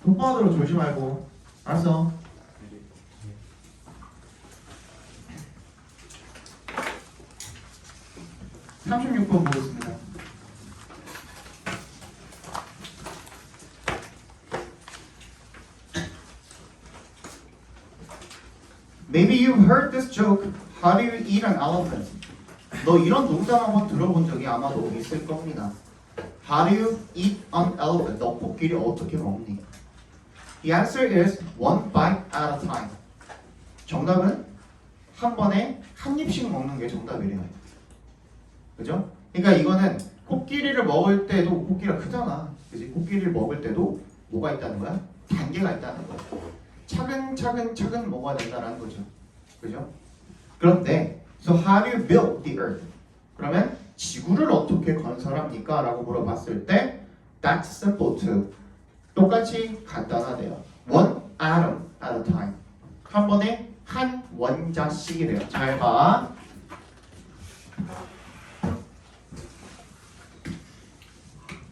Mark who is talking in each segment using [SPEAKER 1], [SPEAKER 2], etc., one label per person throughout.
[SPEAKER 1] 독방으로 졸지 말고. 알았어? 네. 36번 보겠습니다. Maybe you've heard this joke. How do you eat an elephant? 너 이런 농담 한번 들어본 적이 아마도 있을 겁니다. How do you eat an elephant? 너 코끼리 어떻게 먹니? The answer is one bite at a time. 정답은 한 번에 한 입씩 먹는 게 정답이래요. 그죠? 그러니까 이거는 코끼리를 먹을 때도 코끼리가 크잖아. 그지? 코끼리를 먹을 때도 뭐가 있다는 거야? 단계가 있다는 거야. 차근차근 먹어야 된다는 거죠. 그죠? 그런데 So how do you build the earth? 그러면 지구를 어떻게 건설합니까? 라고 물어봤을 때 That's simple too. 똑같이 간단하대요. One atom at a time. 한 번에 한 원자씩이래요. 잘 봐.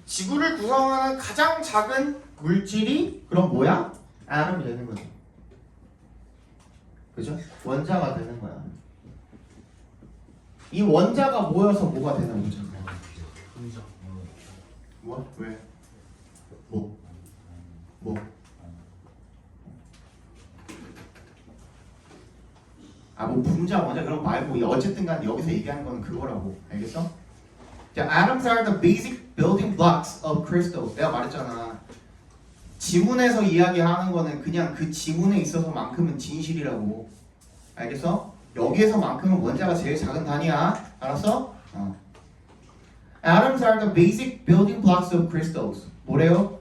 [SPEAKER 1] 지구를 구성하는 가장 작은 물질이 그럼 뭐야? atom이 되는 거죠. 그죠? 원자가 되는 거야. 이 원자가 모여서 뭐가 되는 거죠? 뭐? 왜? 뭐? 뭐 분자 원자 그런 거 말고 어쨌든 간 여기서 얘기하는 거는 그거라고. 알겠어? 자, atoms are the basic building blocks of crystals. 내가 말했잖아. 지문에서 이야기하는 거는 그냥 그 지문에 있어서만큼은 진실이라고. 알겠어? 여기에서만큼은 원자가 제일 작은 단위야. 알았어? Atoms are the basic building blocks of crystals. 뭐래요?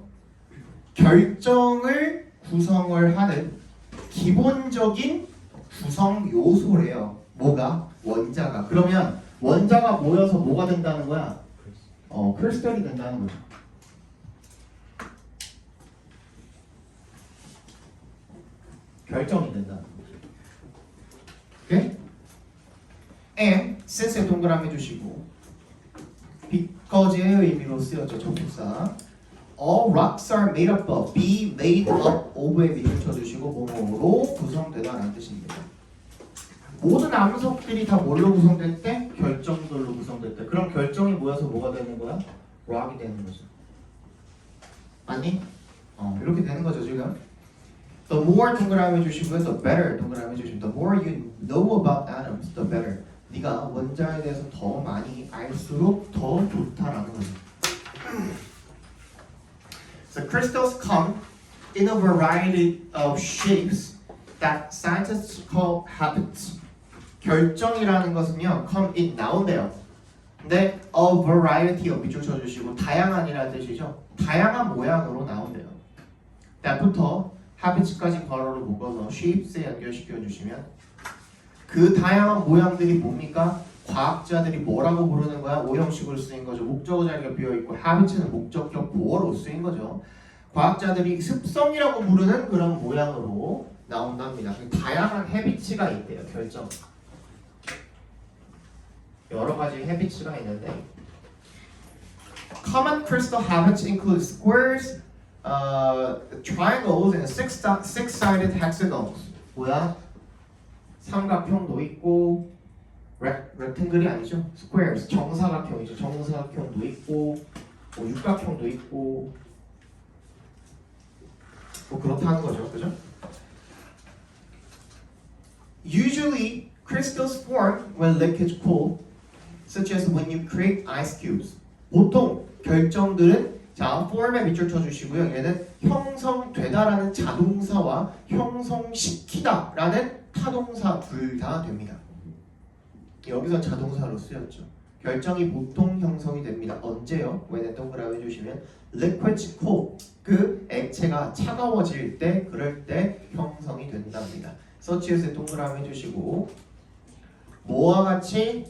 [SPEAKER 1] 결정을 구성을 하는 기본적인 구성 요소래요. 뭐가? 원자가. 그러면 원자가 모여서 뭐가 된다는 거야? 크리스탈이 된다는 거죠. 결정이 된다는 거죠. 오케이? And since의 동그라미 해주시고 because의 의미로 쓰였죠. 접속사. All rocks are made up of. Be made up of에 미를 쳐주시고 뭐뭐로 구성되다라는 뜻입니다. 모든 암석들이 다 뭘로 구성됐대? 결정들로 구성됐대. 그럼 결정이 모여서 뭐가 되는 거야? rock이 되는 거죠. 맞니? 이렇게 되는 거죠 지금. The more 동그라미 해주시고요. The better 동그라미 해주시고 The more you know about atoms, the better. 네가 원자에 대해서 더 많이 알수록 더 좋다라는 거죠. So crystals come in a variety of shapes that scientists call habits. 결정이라는 것은요, come in 나온대요. 근데 a variety of 밑줄 쳐주시고 다양한이라는 뜻이죠. 다양한 모양으로 나온대요. that부터 habits까지 괄호를 묶어서 shapes에 연결시켜 주시면 그 다양한 모양들이 뭡니까? 과학자들이 뭐라고 부르는 거야? 오형식으로 쓰인 거죠. 목적어 자리가 비어있고 habits는 목적격 보어로 쓰인 거죠. 과학자들이 습성이라고 부르는 그런 모양으로 나온답니다. 다양한 habits가 있대요. 결정. 여러 가지 habits가 있는데 Common crystal habits include squares, triangles, and six-sided hexagons. 뭐야? 삼각형도 있고 rectangle이 아니죠? squares, 정사각형이죠. 정사각형도 있고 육각형도 있고 뭐 그렇다는 거죠. 그죠? Usually crystals form when liquids cool, such as when you create ice cubes. 보통 결정들은 자, form에 밑줄 쳐주시고요. 얘는 형성되다라는 자동사와 형성시키다라는 타동사 둘 다 됩니다. 여기서 자동사로 쓰였죠. 결정이 보통 형성이 됩니다. 언제요? 왜냐 동그라미 해주시면 liquids cool, 그 액체가 차가워질 때 그럴 때 형성이 된답니다. such as에 동그라미 해주시고 뭐와 같이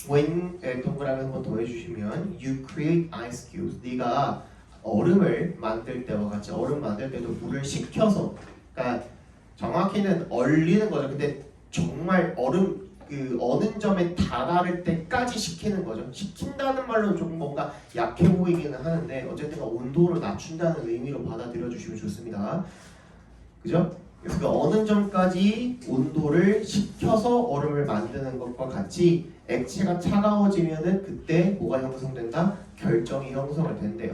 [SPEAKER 1] when에 동그라미 한번 더 해주시면 you create ice cubes. 네가 얼음을 만들 때와 같이 얼음 만들 때도 물을 식혀서, 그러니까 정확히는 얼리는 거죠. 근데 정말 얼음
[SPEAKER 2] 그 어느 점에 다다를 때까지 식히는 거죠. 식힌다는 말로 조금 뭔가 약해 보이기는 하는데 어쨌든 온도를 낮춘다는 의미로 받아들여 주시면 좋습니다. 그죠? 그래서 그 어느 점까지 온도를 식혀서 얼음을 만드는 것과 같이 액체가 차가워지면은 그때 뭐가 형성된다? 결정이 형성을 된대요.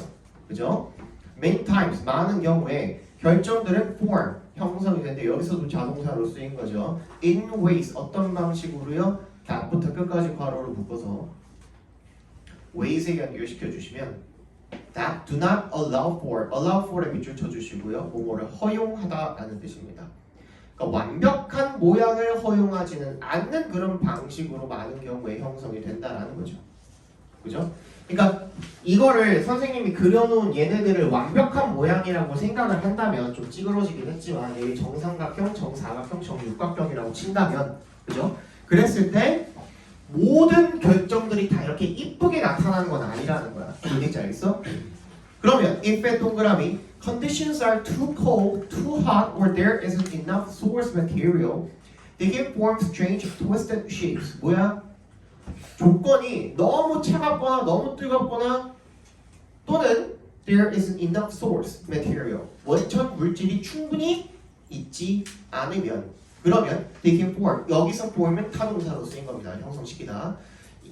[SPEAKER 2] 그죠? Many times 많은 경우에 결정들은 form 형성이 되는데 여기서도 자동사로 쓰인 거죠. In ways 어떤 방식으로요? that부터 끝까지 괄호로 묶어서 ways에 연결시켜 주시면 that do not allow for에 밑줄 쳐주시고요. 뭐뭐를 허용하다라는 뜻입니다. 그러니까 완벽한 모양을 허용하지는 않는 그런 방식으로 많은 경우에 형성이 된다라는 거죠. 그죠? 그러니까 이거를 선생님이 그려놓은 얘네들을 완벽한 모양이라고 생각을 한다면 좀 찌그러지긴 했지만 여기 정삼각형, 정사각형, 정육각형이라고 친다면 그죠? 그랬을 때 모든 결정들이 다 이렇게 이쁘게 나타나는 건 아니라는 거야. 뭔지 알겠어? 그러면 if의 동그라미 conditions are too cold, too hot, or there isn't enough source material, they can form strange twisted shapes. 뭐야? 조건이 너무 차갑거나 너무 뜨겁거나 또는 there isn't enough source material 원천 물질이 충분히 있지 않으면 그러면 they can form 여기서 form은 타동사로 쓰인 겁니다. 형성시키다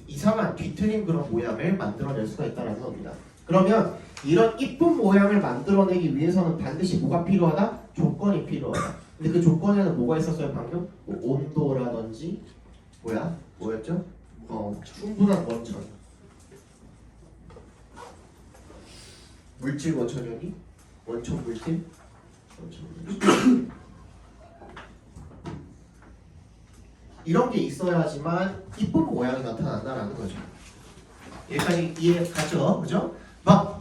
[SPEAKER 2] 이상한 뒤틀린 그런 모양을 만들어낼 수가 있다는 겁니다. 그러면 이런 이쁜 모양을 만들어내기 위해서는 반드시 뭐가 필요하다? 조건이 필요하다. 근데 그 조건에는 뭐가 있었어요 방금? 뭐 온도라든지 뭐였죠? 충분한 원천 물질 원천연이 원천 물질 이런 게 있어야지만 이쁜 모양이 나타난다라는 거죠. 여기까지 이해 갔죠? 그죠? but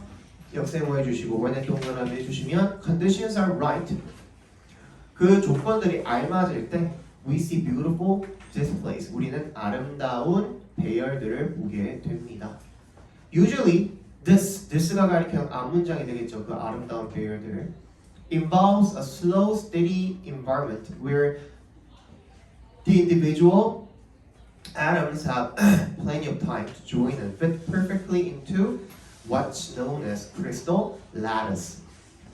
[SPEAKER 2] 역세모 해주시고 원의 동그라미 해주시면 conditions are right 그 조건들이 알맞을 때 we see beautiful displays 우리는 아름다운 배열들을 보게 됩니다. Usually this가 가리키는 앞문장이 되겠죠. 그 아름다운 배열들 involves a slow, steady environment where the individual atoms have plenty of time to join and fit perfectly into what's known as crystal lattice.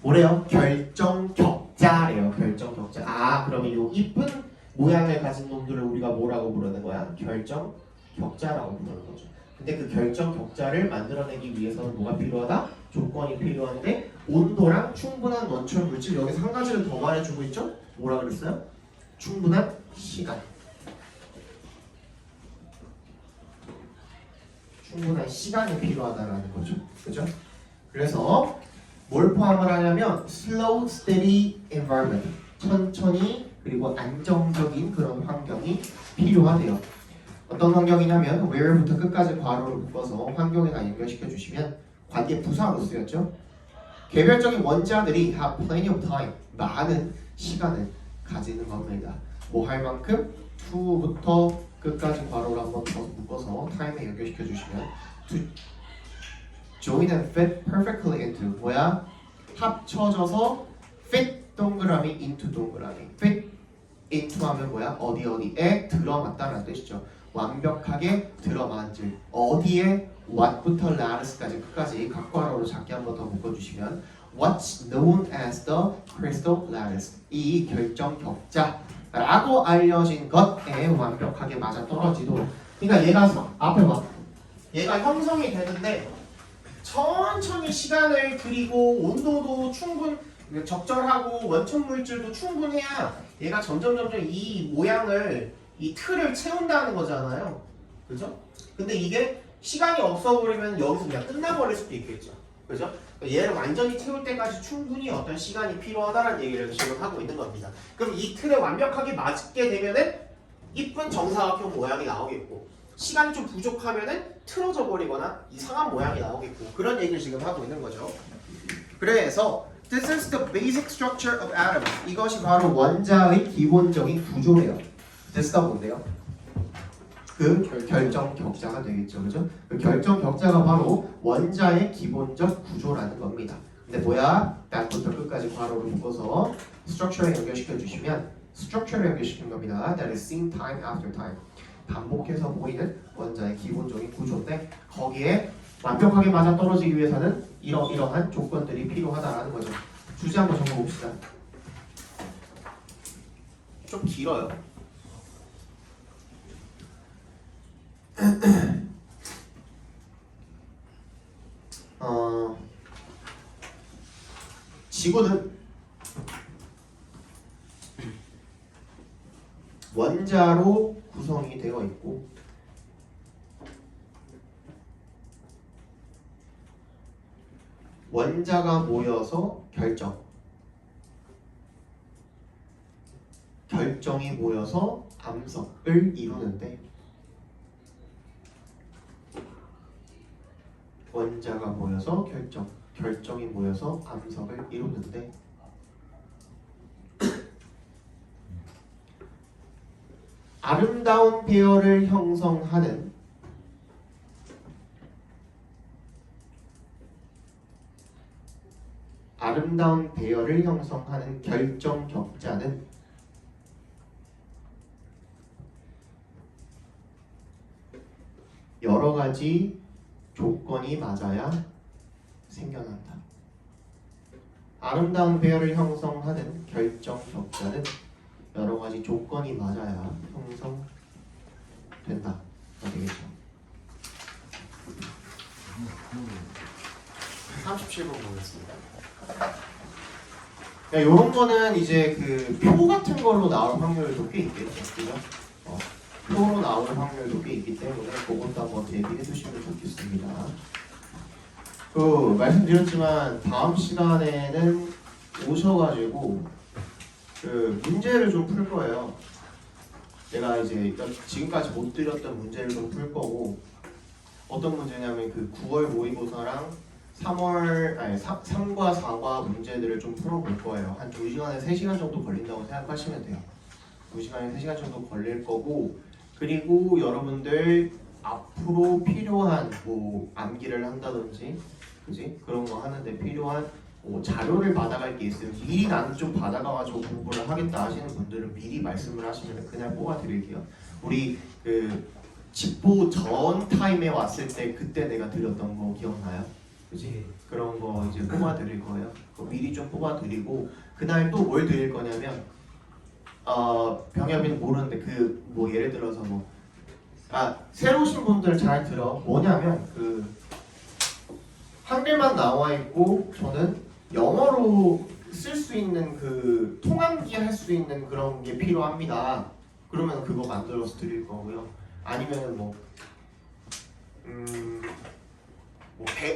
[SPEAKER 2] 뭐래요? 결정 격자래요. 결정 격자. 아, 그러면 이 이쁜 모양을 가진 놈들을 우리가 뭐라고 부르는 거야? 결정 격자라고 부르는 거죠. 근데 그 결정 격자를 만들어내기 위해서는 뭐가 필요하다? 조건이 필요한데 온도랑 충분한 원천 물질 여기서 한 가지를 더 말해주고 있죠? 뭐라 그랬어요? 충분한 시간. 충분한 시간이 필요하다라는 거죠. 그죠? 그래서 뭘 포함을 하냐면 slow, steady environment. 천천히 그리고 안정적인 그런 환경이 필요하대요. 어떤 환경이냐면 where부터 끝까지 괄호를 묶어서 환경에다 연결시켜 주시면 관계 부사로 쓰였죠. 개별적인 원자들이 have plenty of time 많은 시간을 가지는 겁니다. 뭐 할 만큼 to부터 끝까지 괄호를 한번 더 묶어서 time에 연결시켜 주시면 to join and fit perfectly into 뭐야? 합쳐져서 fit 동그라미 into 동그라미 fit into 하면 뭐야? 어디에 들어맞다는 뜻이죠. 완벽하게 들어맞을 어디에 what부터 lattice까지 끝까지 각 괄호로 작게 한번 더 묶어주시면 what's known as the crystal lattice 이 결정 격자라고 알려진 것에 완벽하게 맞아떨어지도록 그러니까 얘가 앞에 봐 얘가 형성이 되는데 천천히 시간을 들이고 온도도 적절하고 원천 물질도 충분해야 얘가 점점 이 모양을 이 틀을 채운다는 거잖아요. 그죠? 근데 이게 시간이 없어버리면 여기서 그냥 끝나버릴 수도 있겠죠. 그죠? 얘를 완전히 채울 때까지 충분히 어떤 시간이 필요하다는 얘기를 지금 하고 있는 겁니다. 그럼 이 틀에 완벽하게 맞게 되면은 이쁜 정사각형 모양이 나오겠고 시간이 좀 부족하면은 틀어져 버리거나 이상한 모양이 나오겠고 그런 얘기를 지금 하고 있는 거죠. 그래서 This is the basic structure of atoms. 이것이 바로 원자의 기본적인 구조래요. This가 뭔데요? 그 결정 격자가 되겠죠, 그죠? 그 결정 격자가 바로 원자의 기본적 구조라는 겁니다. 근데 뭐야? that부터 끝까지 괄호를 묶어서 structure에 연결시켜 주시면 structure에 연결시킨 겁니다. That is seen time after time. 반복해서 보이는 원자의 기본적인 구조인데 거기에 완벽하게 맞아 떨어지기 위해서는 이러한 조건들이 필요하다라는 거죠. 주제 한번 적어봅시다. 좀 길어요. 지구는 원자로 구성이 되어 있고 원자가 모여서 결정이 모여서 암석을 이루는데 원자가 모여서 결정이 모여서 암석을 이루는데 아름다운 배열을 형성하는 결정 격자는 여러 가지 조건이 맞아야 생겨난다. 아름다운 배열을 형성하는 결정 격자는 여러 가지 조건이 맞아야 형성된다. 되겠죠. 37번 보겠습니다. 이런 거는 이제 그 표 같은 걸로 나올 확률도 꽤 있겠죠, 그죠? 표로 나올 확률도 꽤 있기 때문에 그것도 한번 대비해 주시면 좋겠습니다. 말씀드렸지만 다음 시간에는 오셔가지고 그 문제를 좀 풀 거예요. 제가 이제 지금까지 못 드렸던 문제를 좀 풀 거고 어떤 문제냐면 그 9월 모의고사랑 3과 4과 문제들을 좀 풀어볼 거예요. 한 2시간에 3시간 정도 걸린다고 생각하시면 돼요. 2시간에 3시간 정도 걸릴 거고 그리고 여러분들 앞으로 필요한 뭐 암기를 한다든지 그지? 그런 거 하는데 필요한 자료를 받아갈 게 있으면 미리 나는 좀 받아가가지고 공부를 하겠다 하시는 분들은 미리 말씀을 하시면 그날 뽑아드릴게요. 우리 그 집보 전 타임에 왔을 때 그때 내가 드렸던 거 기억나요? 그지? 그런 거 이제 뽑아드릴 거예요. 그거 미리 좀 뽑아드리고 그날 또 뭘 드릴 거냐면 병협이는 모르는데 그 뭐 예를 들어서 새로 오신 분들 잘 들어. 뭐냐면 그 한글만 나와 있고 저는 영어로 쓸 수 있는 그 통함기 할 수 있는 그런 게 필요합니다. 그러면 그거 만들어서 드릴 거고요. 아니면은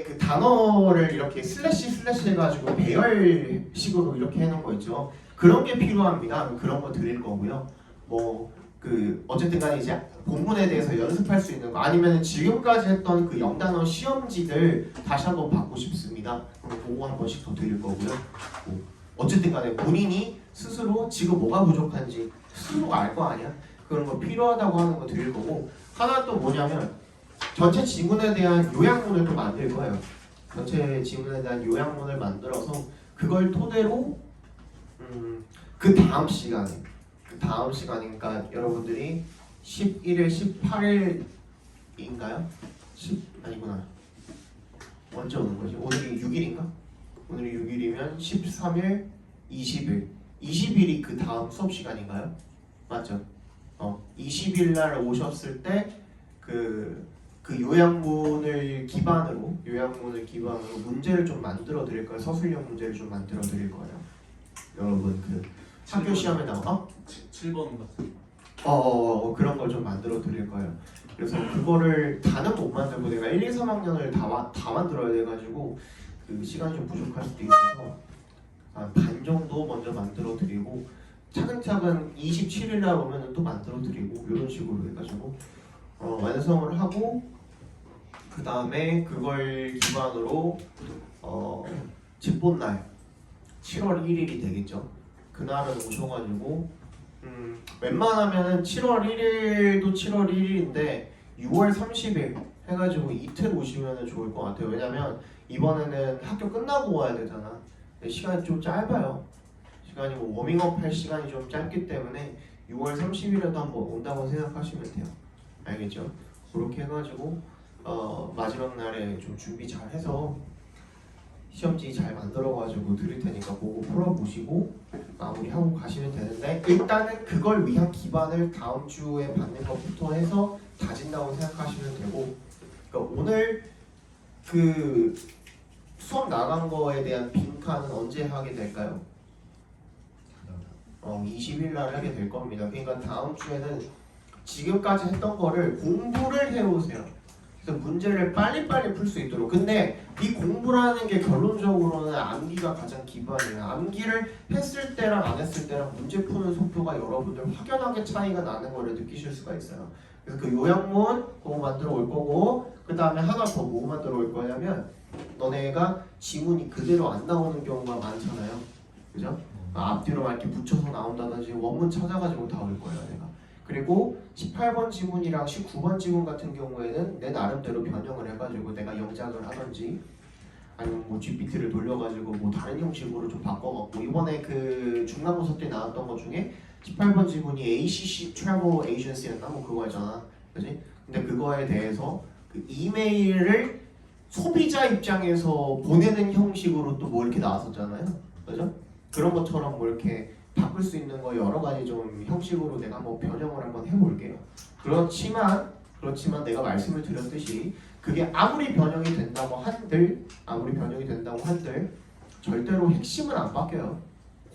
[SPEAKER 2] 그 단어를 이렇게 슬래시 해가지고 배열식으로 이렇게 해놓은 거 있죠. 그런 게 필요합니다. 그런 거 드릴 거고요. 어쨌든 간에 이제 본문에 대해서 연습할 수 있는 거 아니면 지금까지 했던 그 영단어 시험지들 다시 한번 받고 싶습니다. 그럼 그거 한 번씩 더 드릴 거고요. 어쨌든 간에 본인이 스스로 지금 뭐가 부족한지 스스로 알 거 아니야? 그런 거 필요하다고 하는 거 드릴 거고 하나 또 뭐냐면 전체 지문에 대한 요약문을 또 만들 거예요. 전체 지문에 대한 요약문을 만들어서 그걸 토대로 그 다음 시간이니까 여러분들이 11일, 18일인가요? 아니구나. 언제 오는 거지? 오늘이 6일인가? 오늘이 6일이면 13일, 20일. 20일이 그 다음 수업 시간인가요? 맞죠? 20일 날 오셨을 때 그 요약문을 기반으로 문제를 좀 만들어 드릴 거예요. 서술형 문제를 좀 만들어 드릴 거예요. 여러분 그 학교 시험에 나와
[SPEAKER 3] 7번 같은
[SPEAKER 2] 그런 걸 좀 만들어 드릴 거예요. 그래서 그거를 다는 못 만들고 내가 1, 2, 3학년을 다 만들어야 돼가지고 그 시간이 좀 부족할 수도 있어서 반 정도 먼저 만들어 드리고 차근차근 27일 날 오면은 또 만들어 드리고 이런 식으로 해가지고 완성을 하고 그 다음에 그걸 기반으로 집본 날 7월 1일이 되겠죠. 그날은 오셔가지고 웬만하면은 7월 1일도 7월 1일인데 6월 30일 해가지고 이틀 오시면 좋을 것 같아요. 왜냐면 이번에는 학교 끝나고 와야 되잖아. 근데 시간이 좀 짧아요. 시간이 워밍업 할 시간이 좀 짧기 때문에 6월 30일에도 한번 온다고 생각하시면 돼요. 알겠죠? 그렇게 해가지고 마지막 날에 좀 준비 잘 해서 시험지 잘 만들어가지고 드릴 테니까 보고 풀어보시고 마무리하고 가시면 되는데 일단은 그걸 위한 기반을 다음 주에 받는 것부터 해서 다진다고 생각하시면 되고 그러니까 오늘 그 수업 나간 거에 대한 빈칸은 언제 하게 될까요? 20일 날 하게 될 겁니다. 그러니까 다음 주에는 지금까지 했던 거를 공부를 해오세요. 그래서 문제를 빨리빨리 풀 수 있도록. 근데 이 공부라는 게 결론적으로는 암기가 가장 기반이에요. 암기를 했을 때랑 안 했을 때랑 문제 푸는 속도가 여러분들 확연하게 차이가 나는 걸 느끼실 수가 있어요. 그래서 그 요약문 그거 만들어 올 거고 그 다음에 하나 더 뭐 만들어 올 거냐면 너네가 지문이 그대로 안 나오는 경우가 많잖아요. 그죠? 앞뒤로 막 이렇게 붙여서 나온다든지 원문 찾아가지고 다 올 거예요 내가. 그리고 18번 지문이랑 19번 지문 같은 경우에는 내 나름대로 변형을 해가지고 내가 영작을 하든지 아니면 뭐 GPT를 돌려가지고 뭐 다른 형식으로 좀 바꿔갖고 이번에 그 중간고사 때 나왔던 것 중에 18번 지문이 ACC Travel Agency였나 뭐 그거였잖아, 그지? 근데 그거에 대해서 그 이메일을 소비자 입장에서 보내는 형식으로 또 뭐 이렇게 나왔었잖아요, 그죠? 그런 것처럼 뭐 이렇게 바꿀 수 있는 거 여러 가지 좀 형식으로 내가 한번 변형을 한번 해볼게요. 그렇지만 내가 말씀을 드렸듯이 그게 아무리 변형이 된다고 한들 절대로 핵심은 안 바뀌어요.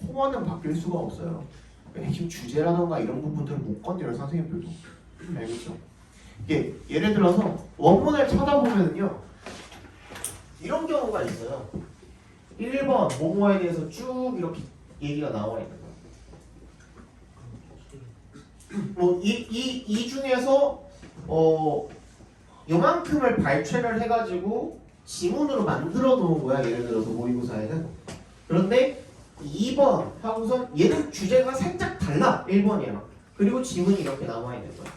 [SPEAKER 2] 코어는 바뀔 수가 없어요. 핵심 주제라던가 이런 부분들은 못 건드려요 선생님들도. 알겠죠? 이게 예를 들어서 원문을 찾아보면요 이런 경우가 있어요. 1번 뭐뭐에 대해서 쭉 이렇게 얘기가 나와 있는 거예요. 뭐 이 중에서 요만큼을 발췌를 해가지고 지문으로 만들어 놓은 거야. 예를 들어서 모의고사에는. 그런데 2번 하고서 얘는 주제가 살짝 달라. 1번이랑. 그리고 지문이 이렇게 나와 있는 거야.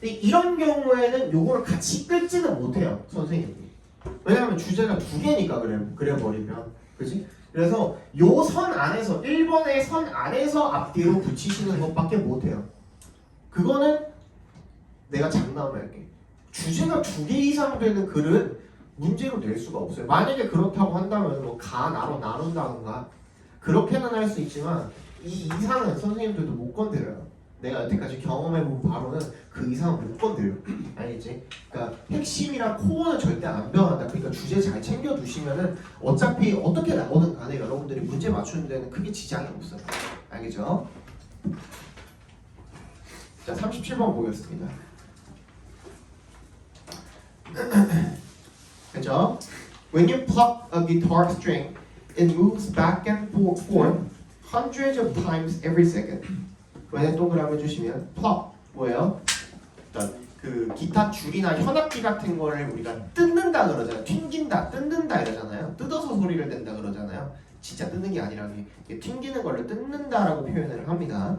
[SPEAKER 2] 근데 이런 경우에는 요거를 같이 끌지는 못해요. 선생님이. 왜냐하면 주제가 두 개니까 그래 버리면. 그지? 그래서 요 선 안에서 1번의 선 안에서 앞뒤로 붙이시는 것밖에 못해요. 그거는 내가 장담을 할게. 주제가 두 개 이상 되는 글은 문제로 낼 수가 없어요. 만약에 그렇다고 한다면 뭐 나로 나눈다던가 그렇게는 할 수 있지만 이 이상은 선생님들도 못 건드려요. 내가 여태까지 경험해본 바로는 그 이상은 못 건드려. 알겠지? 그러니까 핵심이랑 코어는 절대 안 변한다. 그러니까 주제 잘 챙겨두시면은 어차피 어떻게 나오든 간에 여러분들이 문제 맞추는 데는 크게 지장이 없어요. 알겠죠? 자, 37번 보겠습니다. 그죠? When you pluck a guitar string, it moves back and forth hundreds of times every second. 왜냐 동그라미 주시면 pluck 뭐예요? 그 기타 줄이나 현악기 같은 거를 우리가 뜯는다 그러잖아요. 튕긴다, 뜯는다 이러잖아요. 뜯어서 소리를 낸다 그러잖아요. 진짜 뜯는 게 아니라 튕기는 걸로 뜯는다라고 표현을 합니다.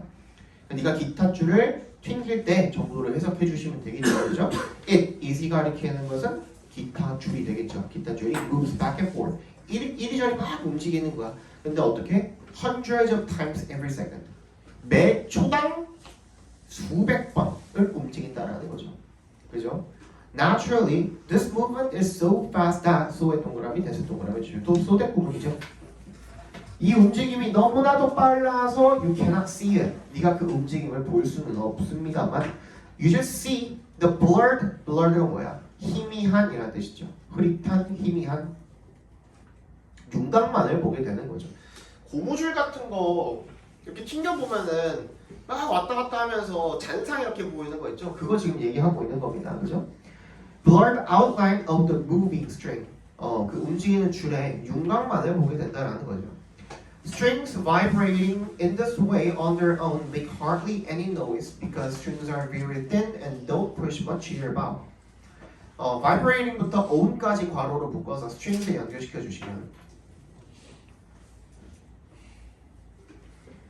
[SPEAKER 2] 네가 기타 줄을 튕길 때 정도로 해석해 주시면 되겠죠. 그죠? It, is이 가리키는 것은 기타 줄이 되겠죠. 기타 줄이 moves back and forth. 이리저리 막 움직이는 거야. 근데 어떻게? Hundreds of times every second. 매 초당 수백 번을 움직인다라는 거죠. 그죠? Naturally, this movement is so fast that so의 동그라미, 대세 동그라미 주죠. 또 소대 구문이죠. 이 움직임이 너무나도 빨라서 you cannot see it. 네가 그 움직임을 볼 수는 없습니다만 you just see the blurred. blurred가 뭐야? 희미한이라는 뜻이죠. 흐릿한, 희미한 윤곽만을 보게 되는 거죠. 고무줄 같은 거 이렇게 튕겨보면은 막 왔다 갔다 하면서 잔상 이렇게 보이는 거 있죠? 그거 지금 얘기하고 있는 겁니다. 그죠? Blurred outline of the moving string. 그 움직이는 줄의 윤곽만을 보게 된다라는 거죠. Strings vibrating in this way on their own make hardly any noise because strings are very thin and don't push much air about. vibrating부터 own까지 괄호로 묶어서 strings에 연결시켜 주시면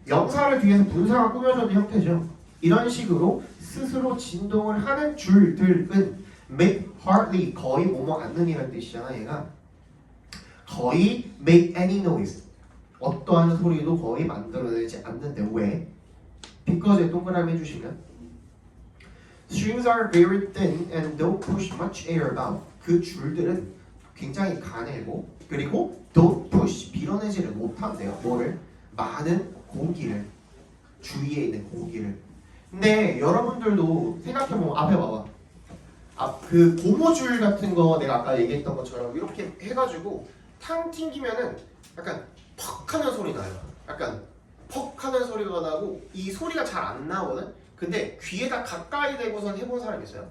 [SPEAKER 2] 명사를 뒤에서 분사가 꾸며주는 형태죠. 이런 식으로 스스로 진동을 하는 줄들은 make hardly 거의 뭐뭐 않는이라는 뜻이잖아. 얘가 거의 make any noise 어떠한 소리도 거의 만들어내지 않는데 왜? because 동그라미 해주시면 Strings are very thin and don't push much air about. 그 줄들은 굉장히 가늘고 그리고 don't push 밀어내지를 못한대요. 뭐를? 많은 공기를 주위에 있는 공기를. 근데 여러분들도 생각해보면 앞에 봐봐. 그 고무줄 같은 거 내가 아까 얘기했던 것처럼 이렇게 해가지고 탕 튕기면은 약간 퍽 하는 소리 나요. 약간 퍽 하는 소리가 나고 이 소리가 잘 안 나거든. 근데 귀에다 가까이 대고선 해본 사람 있어요?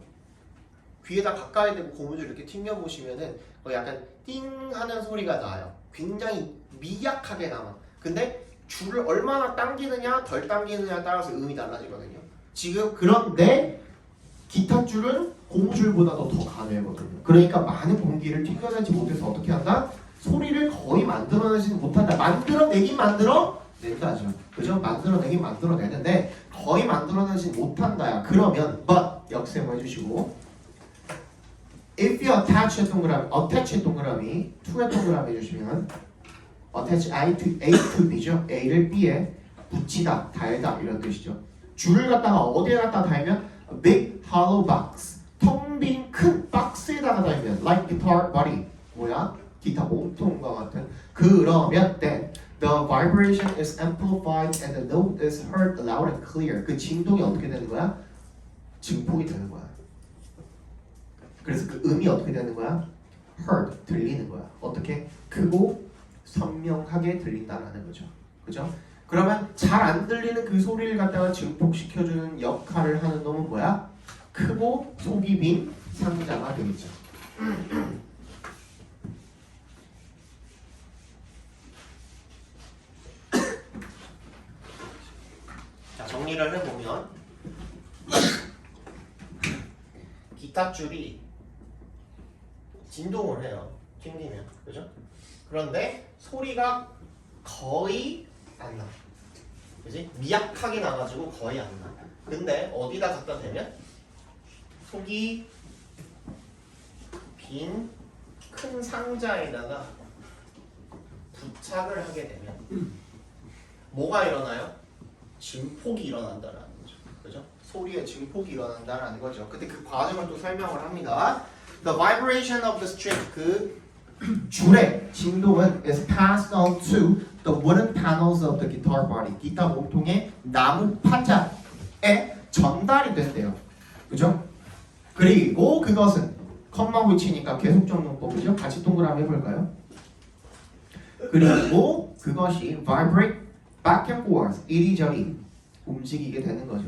[SPEAKER 2] 귀에다 가까이 대고 고무줄 이렇게 튕겨 보시면은 약간 띵 하는 소리가 나요. 굉장히 미약하게 남아. 근데 줄을 얼마나 당기느냐 덜 당기느냐에 따라서 음이 달라지거든요. 지금 그런데 기타 줄은 고무줄보다도 더 가늘거든요. 그러니까 많은 공기를 튕겨내지 못해서 어떻게 한다? 소리를 거의 만들어내지는 못한다. 만들어낸다죠. 그죠? 만들어내는데 거의 만들어내지 못한다야. 그러면 but 역세모 해주시고 if you attach 동그라미 to의 동그라미 해주시면 attach A to B죠. A를 B에 붙이다, 달다 이런 뜻이죠. 줄을 갖다가 어디에 갖다 달면 a big hollow box 텅 빈 큰 박스에다가 달면 like guitar body 뭐야? 기타 몸통과 같은. 그러면 then the vibration is amplified and the note is heard loud and clear. 그 진동이 어떻게 되는 거야? 증폭이 되는 거야. 그래서 그 음이 어떻게 되는 거야? heard 들리는 거야. 어떻게? 크고 선명하게 들린다라는 거죠. 그죠? 그러면 잘 안 들리는 그 소리를 갖다가 증폭시켜주는 역할을 하는 놈은 뭐야? 크고 속이 빈 상자가 되겠죠. 자, 정리를 해보면 기타 줄이 진동을 해요. 튕기면. 그죠? 그런데 소리가 거의 안 나. 그지? 미약하게 나가지고 거의 안 나. 근데 어디다 갖다 대면 속이 빈 큰 상자에다가 부착을 하게 되면 뭐가 일어나요? 증폭이 일어난다라는 거죠. 그죠? 소리의 증폭이 일어난다라는 거죠. 근데 그 과정을 또 설명을 합니다. The vibration of the string, 그 줄의 진동은 is passed on to the wooden panels of the guitar body. 기타 몸통의 나무 판자에 전달이 된대요. 그죠? 그리고 그것은 컴마 위치니까 계속 정용법이죠. 같이 동그라미 해볼까요? 그리고 그것이 vibrate back and forth 이리저리 움직이게 되는 거죠.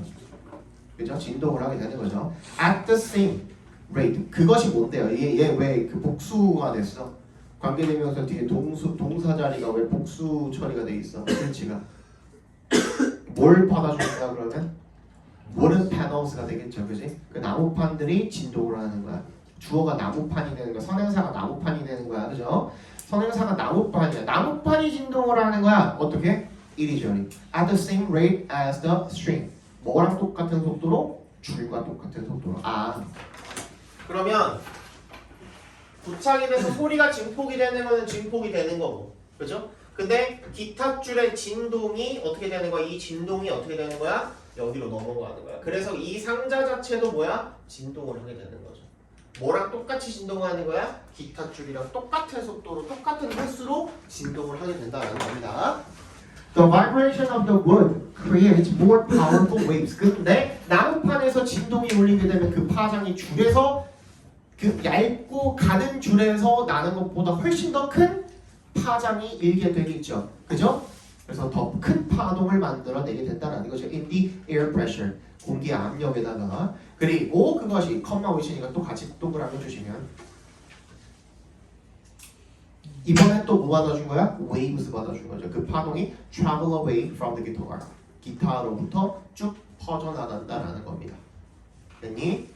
[SPEAKER 2] 그죠? 진동을 하게 되는 거죠. At the same rate. 그것이 뭔데요? 얘 왜 그 복수가 됐어? 관계대명사 뒤에 동사 자리가 왜 복수 처리가 돼 있어? 그렇지가. 뭘 받아주는가 그러면? wooden panels가 되겠죠, 그지? 그 나무판들이 진동을 하는 거야. 주어가 나무판이 되는 거야. 선행사가 나무판이 되는 거야, 그죠? 선행사가 나무판이야. 나무판이 진동을 하는 거야. 어떻게? 이리저리. At the same rate as the string. 뭐랑 똑같은 속도로? 줄과 똑같은 속도로. 아. 그러면 부착이 돼서 소리가 증폭이 되는 거는 증폭이 되는 거고, 그죠? 근데 기타 줄의 진동이 어떻게 되는 거야? 이 진동이 어떻게 되는 거야? 여기로 넘어가는 거야. 그래서 이 상자 자체도 뭐야? 진동을 하게 되는 거죠. 뭐랑 똑같이 진동하는 거야? 기타 줄이랑 똑같은 속도로 똑같은 횟수로 진동을 하게 된다는 겁니다. The vibration of the wood creates more powerful waves. 근데 나무판에서 진동이 울리게 되면 그 파장이 줄에서 그 얇고 가는 줄에서 나는 것보다 훨씬 더 큰 파장이 일게 되겠죠. 그죠? 그래서 더 큰 파동을 만들어내게 된다는 거죠. In the air pressure. 공기 압력에다가. 그리고 그것이 컴마 위치니까 또 같이 동그라미 해주시면 이번엔 또 뭐 받아준 거야? waves 받아준 거죠. 그 파동이 travel away from the guitar. 기타로부터 쭉 퍼져나간다라는 겁니다. 됐니?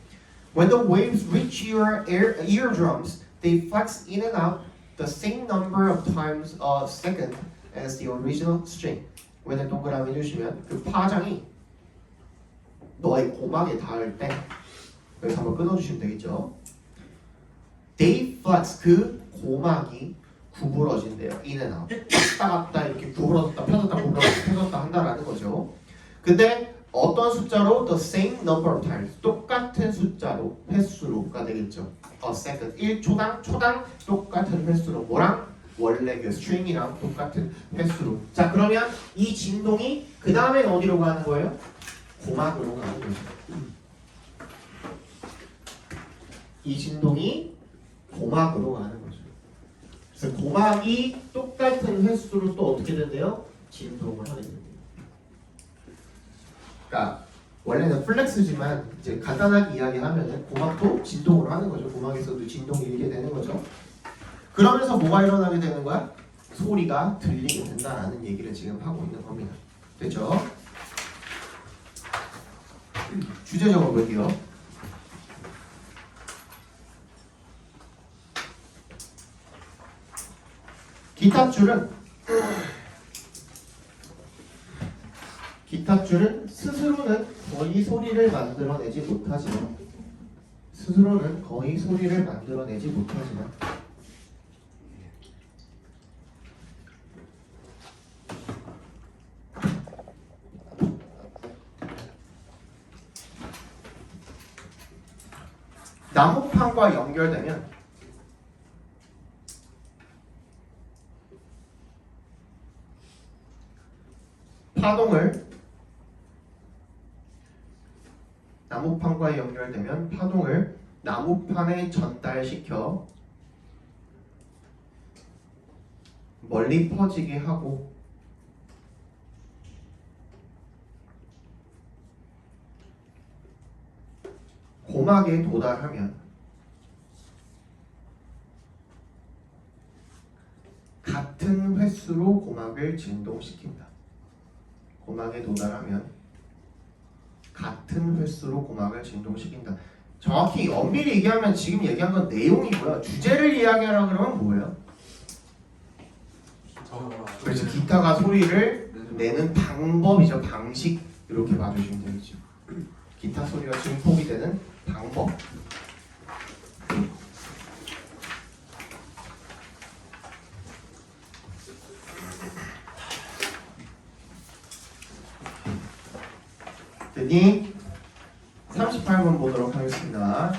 [SPEAKER 2] When the waves reach your eardrums, they flex in and out the same number of times a second as the original string. when 동그라미 해주시면 그 파장이 너의 고막에 닿을 때 여기서 한번 끊어주시면 되겠죠. They flex, 그 고막이 구부러진대요. in and out. 왔다 갔다 이렇게 구부러졌다 펴졌다 구부러졌다 펴졌다 한다라는 거죠. 근데 어떤 숫자로? The same number of times. 똑같은 숫자로, 횟수로가 되겠죠. A second. 1초당 초당 똑같은 횟수로. 뭐랑? 원래 그 string이랑 똑같은 횟수로. 자, 그러면 이 진동이 그 다음엔 어디로 가는 거예요? 고막으로 가는 거죠. 이 진동이 고막으로 가는 거죠. 그래서 고막이 똑같은 횟수로 또 어떻게 된대요? 진동을 하게 됩니다. 그러니까 원래는 플렉스지만 이제 간단하게 이야기하면은 고막도 진동으로 하는 거죠. 고막에서도 진동이 일게 되는 거죠. 그러면서 뭐가 일어나게 되는 거야? 소리가 들리게 된다라는 얘기를 지금 하고 있는 겁니다. 됐죠? 주제 적어볼게요. 기타줄은 스스로는 거의 소리를 만들어내지 못하지만 나무판과 연결되면 나무판과 연결되면 파동을 나무판에 전달시켜 멀리 퍼지게 하고 고막에 도달하면 같은 횟수로 고막을 진동시킨다. 고막에 도달하면 같은 횟수로 고막을 진동시킨다. 정확히 엄밀히 얘기하면 지금 얘기한 건 내용이고요. 주제를 이야기하라 그러면 뭐예요? 그렇죠. 기타가 소리를 내는 방법이죠. 방식 이렇게 봐주시면 되겠죠. 기타 소리가 증폭이 되는 방법. 됐니? 38번 보도록 하겠습니다.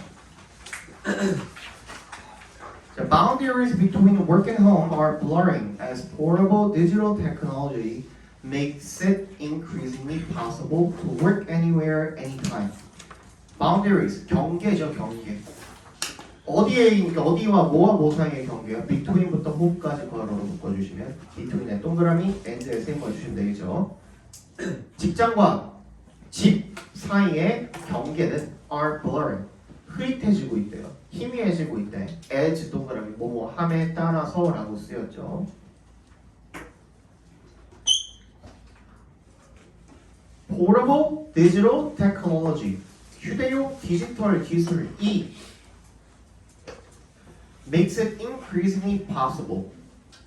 [SPEAKER 2] The boundaries between work and home are blurring as portable digital technology makes it increasingly possible to work anywhere, anytime. Boundaries, 경계죠, 경계. 어디와 뭐 사이의 경계요? between부터 home까지 괄호로 묶어주시면 between에 동그라미, and에 세워주시면 되겠죠. 직장과 집 사이의 경계는 are blurring. 흐릿해지고 있대요. 희미해지고 있대. as 동그라미 뭐뭐함에 따라서라고 쓰였죠. Portable digital technology. 휴대용 디지털 기술이 makes it increasingly possible.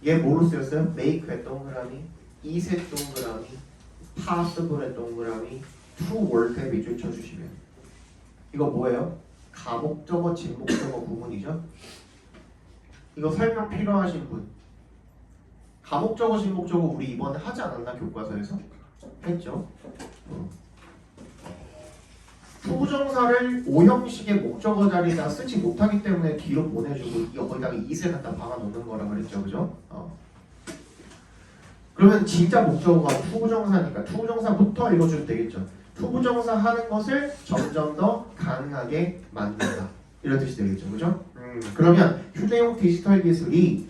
[SPEAKER 2] 얘 뭐로 쓰였어요? make의 동그라미, is의 동그라미, possible의 동그라미, to work에 밑줄 쳐주시면 이거 뭐예요? 가목적어, 진목적어 구문이죠. 이거 설명 필요하신 분. 가목적어, 진목적어 우리 이번에 하지 않았나 교과서에서? 했죠. 투부정사를 오형식의 목적어 자리에다 쓰지 못하기 때문에 뒤로 보내주고 거기다가 it을 갖다 박아놓는 거라 그랬죠, 그죠? 그러면 진짜 목적어가 투부정사니까 투부정사부터 읽어주면 되겠죠. 투부정사 하는 것을 점점 더 가능하게 만든다. 이런 뜻이 되겠죠, 그죠? 그러면 휴대용 디지털 기술이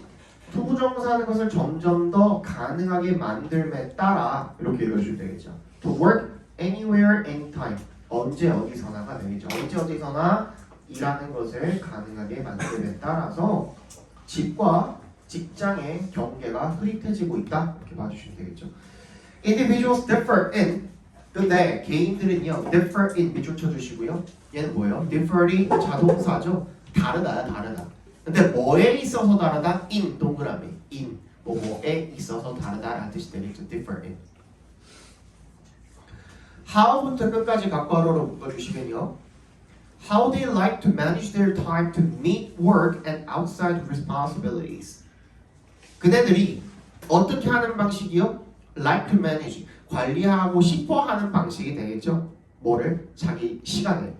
[SPEAKER 2] 투부정사 하는 것을 점점 더 가능하게 만들에 따라 이렇게 읽어주면 되겠죠. To work anywhere, anytime. 언제 어디서나가 되겠죠. 언제 어디서나 일하는 것을 가능하게 만들에 따라서 집과 직장의 경계가 흐릿해지고 있다. 이렇게 봐주시면 되겠죠. Individuals differ in. 근데 개인들은요, differ in 밑줄 쳐주시고요. 얘는 뭐예요? differ이 자동사죠. 다르다야, 다르다. 근데 뭐에 있어서 다르다? in 동그라미. in 뭐뭐에 있어서 다르다라는 뜻이 되겠죠. differ in. how부터 끝까지 각괄호로 묶어주시면요. How they like to manage their time to meet work and outside responsibilities. 그네들이 어떻게 하는 방식이요? like to manage 관리하고 싶어 하는 방식이 되겠죠. 뭐를? 자기 시간을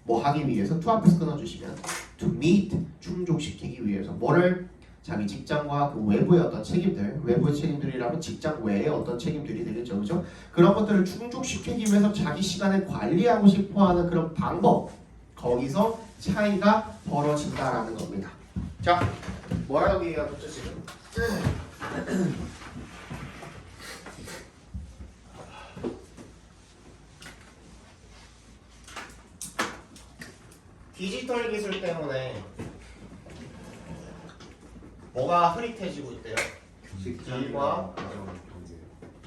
[SPEAKER 2] 뭐 하기 위해서 to 앞에서 끊어주시면 to meet 충족시키기 위해서 뭐를? 자기 직장과 그 외부의 어떤 책임들, 외부의 책임들이라면 직장 외의 어떤 책임들이 되겠죠, 그죠? 그런 것들을 충족시키기 위해서 자기 시간을 관리하고 싶어하는 그런 방법, 거기서 차이가 벌어진다라는 겁니다. 자, 뭐라고 얘기하고 있죠 지금? 디지털 기술 때문에 뭐가 흐릿해지고 있대요? 일과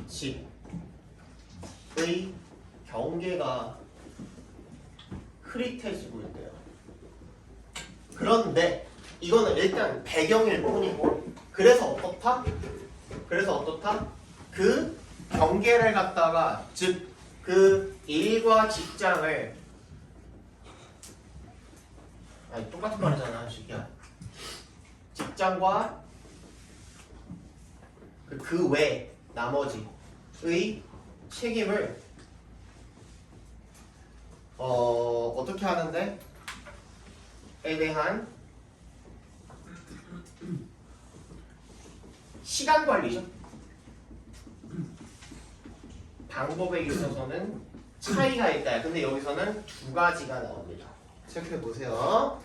[SPEAKER 2] 집의 경계가 흐릿해지고 있대요. 그런데 이거는 일단 배경일 뿐이고 그래서 어떻다? 그 경계를 갖다가 즉 그 일과 직장을 아니 똑같은 말이잖아 시기야. 직장과 그 외 나머지의 책임을 어떻게 하는데? 에 대한 시간 관리죠. 방법에 있어서는 차이가 있다. 근데 여기서는 두 가지가 나옵니다. 체크해 보세요.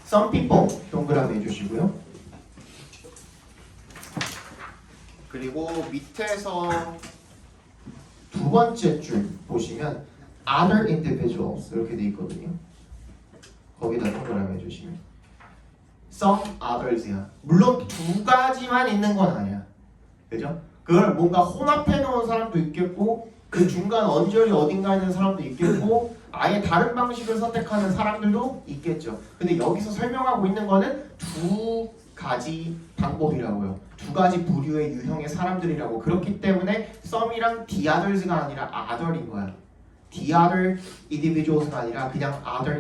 [SPEAKER 2] Some people 동그라미 해주시고요. 그리고 밑에서 두 번째 줄 보시면 other individuals 이렇게 돼 있거든요. 거기다 동그라미 해주시면 some others야. 물론 두 가지만 있는 건 아니야. 그죠? 그걸 뭔가 혼합해 놓은 사람도 있겠고 그 중간 언저리 어딘가에 있는 사람도 있겠고 아예 다른 방식을 선택하는 사람들도 있겠죠. 근데 여기서 설명하고 있는 거는 두 가지 방법이라고요. 두 가지 부류의 유형의 사람들이라고. 그렇기 때문에 some이랑 the others가 아니라 other인 거야. the other individuals가 아니라 그냥 other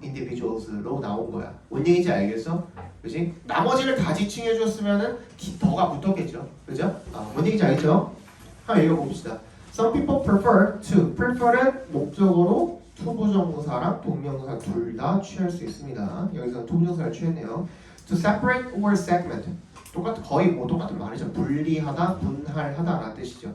[SPEAKER 2] individuals로 나온 거야. 뭔 얘기인지 알겠어? 그지? 나머지를 다 지칭해 줬으면은 더가 붙었겠죠. 그죠? 뭔 얘기인지 알겠죠? 한번 읽어봅시다. Some people prefer to. prefer은 목적어로 투부정사랑 동명사 둘 다 취할 수 있습니다. 여기서는 투부정사를 취했네요. To separate or segment. 거의 뭐 똑같은 말이죠. 분리하다, 분할하다라는 뜻이죠.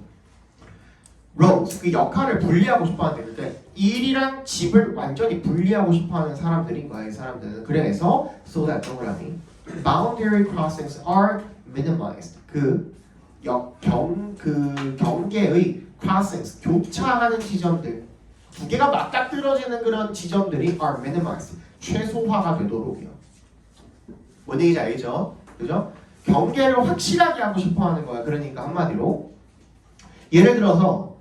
[SPEAKER 2] roles, 그 역할을 분리하고 싶어하는 데 일이랑 집을 완전히 분리하고 싶어하는 사람들인 거야. 이 사람들은. 그래서 so that 동그라미 boundary crossings are minimized. 그 경계의 crossings, 교차하는 지점들 두 개가 맞닥뜨려지는 그런 지점들이 are minimized, 최소화가 되도록이요. 뭔 얘기인지 알겠죠? 그죠? 경계를 확실하게 하고 싶어하는 거야. 그러니까 한마디로 예를 들어서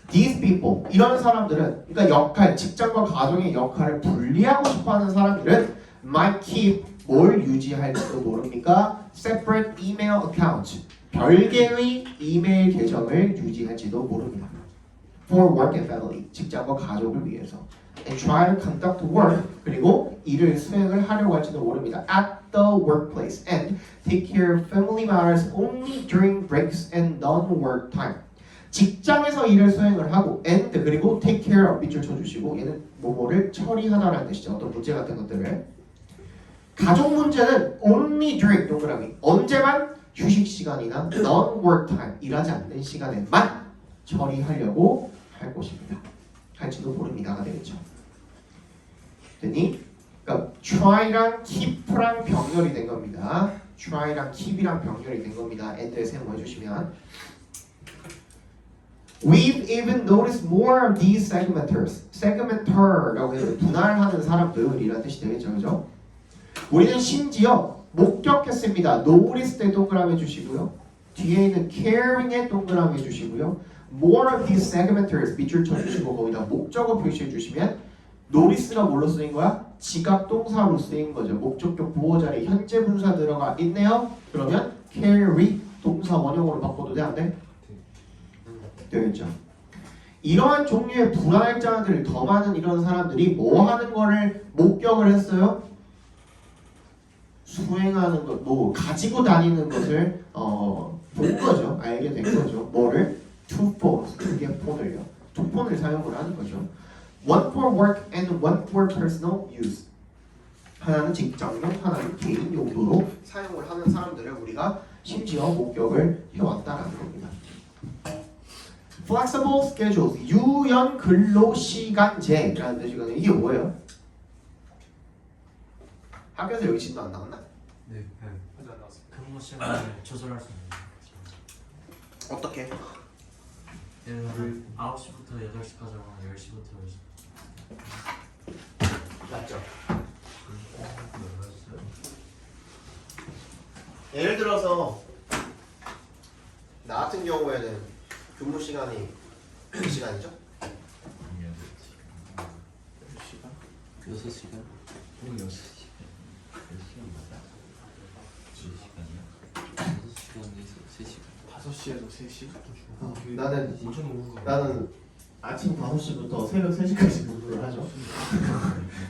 [SPEAKER 2] these people, 이런 사람들은 그러니까 역할, 직장과 가정의 역할을 분리하고 싶어하는 사람들은 might keep, 뭘 유지할지도 모릅니까? separate email accounts, 별개의 이메일 계정을 유지할지도 모릅니다. For work and family, 직장과 가족을 위해서. And try to conduct work, 그리고 일을 수행을 하려고 할지도 모릅니다. At the workplace and take care of family matters only during breaks and non-work time. 직장에서 일을 수행을 하고 and 그리고 take care of 밑줄 쳐주시고 얘는 뭐뭐를 처리하다라는 뜻이죠. 어떤 문제 같은 것들을. 가족 문제는 only during 동그라미 언제만 휴식 시간이나 non-work time 일하지 않는 시간에만 처리하려고 할 것입니다. 할지도 모릅니다가 되겠죠. 됐니? 그러니까 try랑 keep랑 병렬이 된 겁니다. try랑 keep이랑 병렬이 된 겁니다. and에 세모 해주시면 We've even noticed more of these segmenters. segmenter라고 해서 분할하는 사람들이라는 뜻이 되겠죠. 그죠? 우리는 심지어 목격했습니다. notice 때 동그라미 해주시고요. 뒤에 있는 caring에 동그라미 해주시고요. more of these segmenters 밑줄 쳐주시고 거기다 목적어 표시해 주시면 notice가 뭘로 쓰인 거야? 지각 동사로 쓰인 거죠. 목적격 부호 자리에 현재 분사 들어가 있네요. 그러면 carry 동사 원형으로 바꿔도 돼? 안 돼? 되겠죠. 이러한 종류의 불화일자들을 더 많은 이런 사람들이 뭐 하는 거를 목격을 했어요? 수행하는 것, 뭐 가지고 다니는 것을 본 거죠. 알게 된 거죠. 뭐를? two phones, 두 개 폰을요. 두 폰을 사용을 하는 거죠. One for work and one for personal use. 하나는 직장용, 하나는 개인 용도로 사용을 하는 사람들을 우리가 심지어 목격을 해왔다라는 겁니다. Flexible schedules, 유연 근로 시간제라는 뜻이거든요. 이게 뭐예요? 학교에서 여기 진도 안 나왔나?
[SPEAKER 3] 네.
[SPEAKER 4] 하지 않았어.
[SPEAKER 3] 근무 시간을 조절할 수 있는 거죠.
[SPEAKER 2] 어떻게?
[SPEAKER 3] 예를 들어 9시부터 8시까지 하거나 10시부터 10시.
[SPEAKER 2] 맞죠? 예를 들어서 나 같은 경우에는 근무 시간이 몇 시간이죠?
[SPEAKER 5] 6시간? 오 6시간 10시간 맞아? 2시간이요? 6시간에서 3시간
[SPEAKER 4] 5시에서 3시?
[SPEAKER 2] 나는
[SPEAKER 4] 엄청 오는 거.
[SPEAKER 2] 나는 아침 5시부터 새벽 3시까지 근무를 하죠.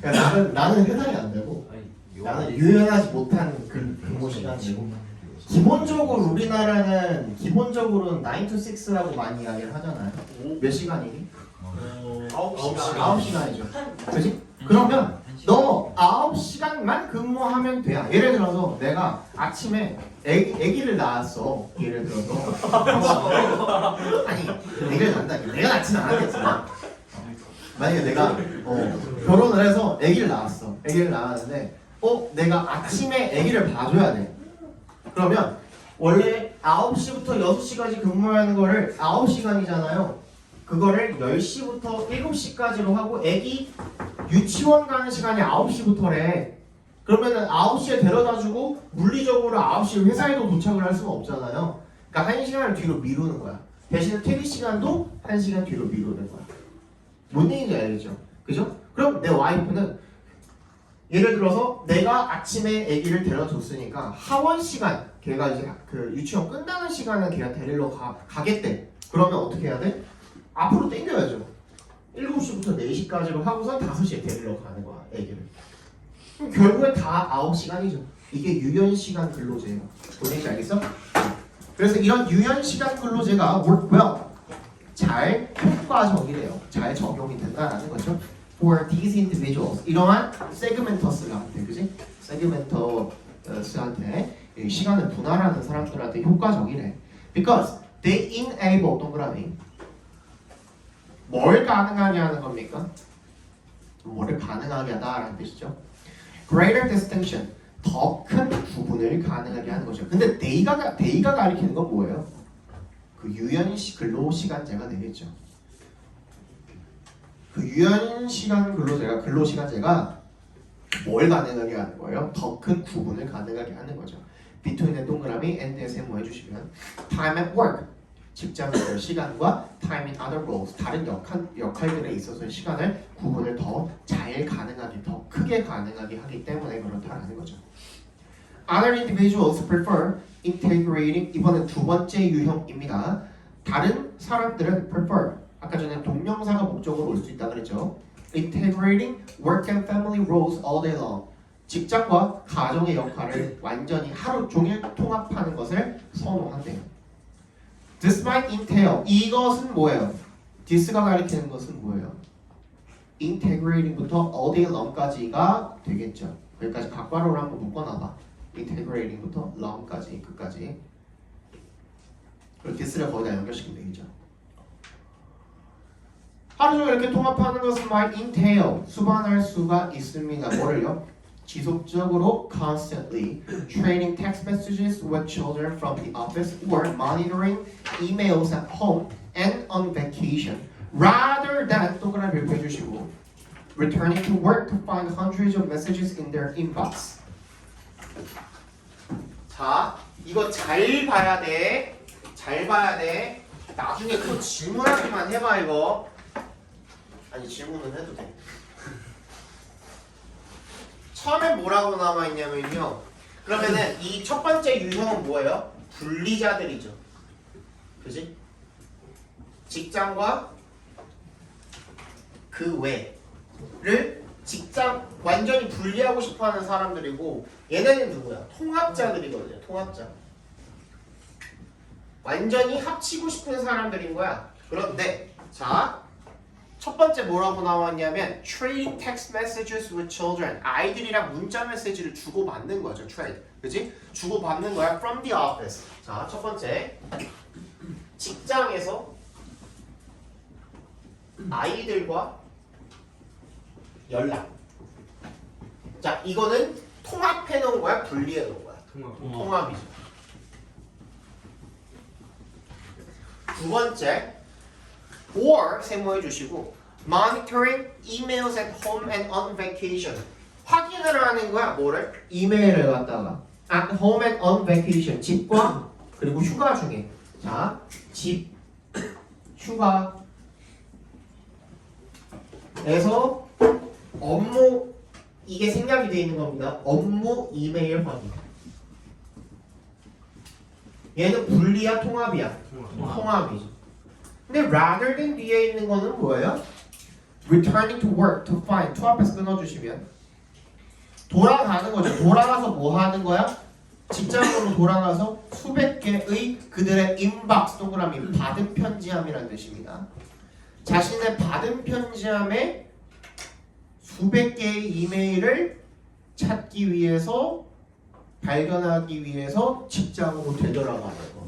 [SPEAKER 2] 그러니까 나는 해당이 안 되고
[SPEAKER 5] 아니
[SPEAKER 2] 나는 유연하지 못한 근무 시간이고 기본적으로 우리나라는 기본적으로는 9 to 6라고 많이 이야기를 하잖아요. 몇 시간이니? 9시간이죠. 그지? 그러면 너 9시간만 근무하면 돼. 예를 들어서 내가 아침에 애기를 낳았어. 예를 들어서 아니 애기를 낳는다. 내가 낳지는 않았겠지만 만약에 내가 결혼을 해서 애기를 낳았어. 애기를 낳았는데 내가 아침에 애기를 봐줘야 돼. 그러면 원래 9시부터 6시까지 근무하는 거를 9시간이잖아요. 그거를 10시부터 7시까지로 하고 애기 유치원 가는 시간이 9시부터래. 그러면은 9시에 데려다주고 물리적으로 9시 회사에도 도착을 할 수는 없잖아요. 그러니까 1시간을 뒤로 미루는 거야. 대신에 퇴근 시간도 1시간 뒤로 미루는 거야. 뭔 얘기인지 알겠죠? 그죠? 그럼 내 와이프는 예를 들어서 내가 아침에 아기를 데려줬으니까 하원 시간 걔가 이제 그 유치원 끝나는 시간은 걔가 데리러 가겠대. 그러면 어떻게 해야 돼? 앞으로 당겨야죠. 7시부터 4시까지로 하고선 5시에 데리러 가는 거야 아기를. 그럼 결국에 다 9시간이죠. 이게 유연시간 근로제예요. 뭔지 알겠어? 그래서 이런 유연시간 근로제가 work well, 잘 효과적이래요. 잘 적용이 된다라는 거죠. For these individuals, 이러한 세그멘터스한테, 그지? 세그멘터스한테 시간을 분할하는 사람들한테 효과적이래. Because they enable, 동그라미, 뭘 가능하게 하는 겁니까? 뭐를 가능하게 하다라는 뜻이죠. Greater distinction, 더 큰 구분을 가능하게 하는 거죠. 근데 they가 가리키는 건 뭐예요? 그 근로시간제가 되겠죠. 그 유연시간 근로시간제가 뭘 가능하게 하는 거예요? 더 큰 구분을 가능하게 하는 거죠. between의 동그라미 and에 세모해 주시면 time at work, 직장에서의 시간과 time in other roles, 다른 역할들에 있어서의 시간을 구분을 더 잘 가능하게, 더 크게 가능하게 하기 때문에 그렇다라는 거죠. Other individuals prefer integrating, 이번엔 두 번째 유형입니다. 다른 사람들은 prefer, 아까 전에 동명사가 목적으로 올 수 있다 그랬죠. Integrating work and family roles all day long, 직장과 가정의 역할을 완전히 하루 종일 통합하는 것을 선호한대요. This might entail, 이것은 뭐예요? this가 가리키는 것은 뭐예요? integrating부터 all day long까지가 되겠죠. 여기까지 각괄호를 한번 묶어놔봐. integrating부터 long까지, 끝까지. 그리고 this를 거기다 연결시키면 되겠죠. 하루 종일 이렇게 통합하는 것은 might entail, 수반할 수가 있습니다. 뭐를요? 지속적으로 constantly trading text messages with children from the office or monitoring emails at home and on vacation rather than, 동그라미 해주시고, returning to work to find hundreds of messages in their inbox. 자, 이거 잘 봐야 돼. 잘 봐야 돼. 나중에 또 질문하기만 해봐 이거. 아니 질문은 해도 돼. 처음에 뭐라고 남아있냐면요, 그러면은 이 첫 번째 유형은 뭐예요? 분리자들이죠. 그지? 직장과 그 외를 직장 완전히 분리하고 싶어하는 사람들이고 얘네는 누구야? 통합자들이거든요. 통합자. 완전히 합치고 싶은 사람들인 거야. 그런데 자, 첫 번째 뭐라고 나왔냐면 trading text messages with children. 아이들이랑 문자 메시지를 주고받는 거죠. trade. 그지? 주고받는 거야. from the office. 자, 첫 번째 직장에서 아이들과 연락. 자, 이거는 통합해 놓은 거야? 분리해 놓은 거야? 통합이죠. 두 번째, or 세모해 주시고 monitoring emails at home and on vacation. 확인을 하는 거야. 뭐를? 이메일을 갖다가 at home and on vacation. 집과 그리고 휴가 중에. 자, 집, 휴가에서 업무 이게 생략이 되어 있는 겁니다. 업무 이메일 확인. 얘는 분리야 통합이야? 통합이죠. 근데 rather than 뒤에 있는 거는 뭐예요? returning to work, to find, to 앞에서 끊어주시면 돌아가는 거죠. 돌아가서 뭐 하는 거야? 직장으로 돌아가서 수백 개의 그들의 인박스 동그라미 받은 편지함이라는 뜻입니다. 자신의 받은 편지함에 수백 개의 이메일을 찾기 위해서 발견하기 위해서 직장으로 되돌아가는 거.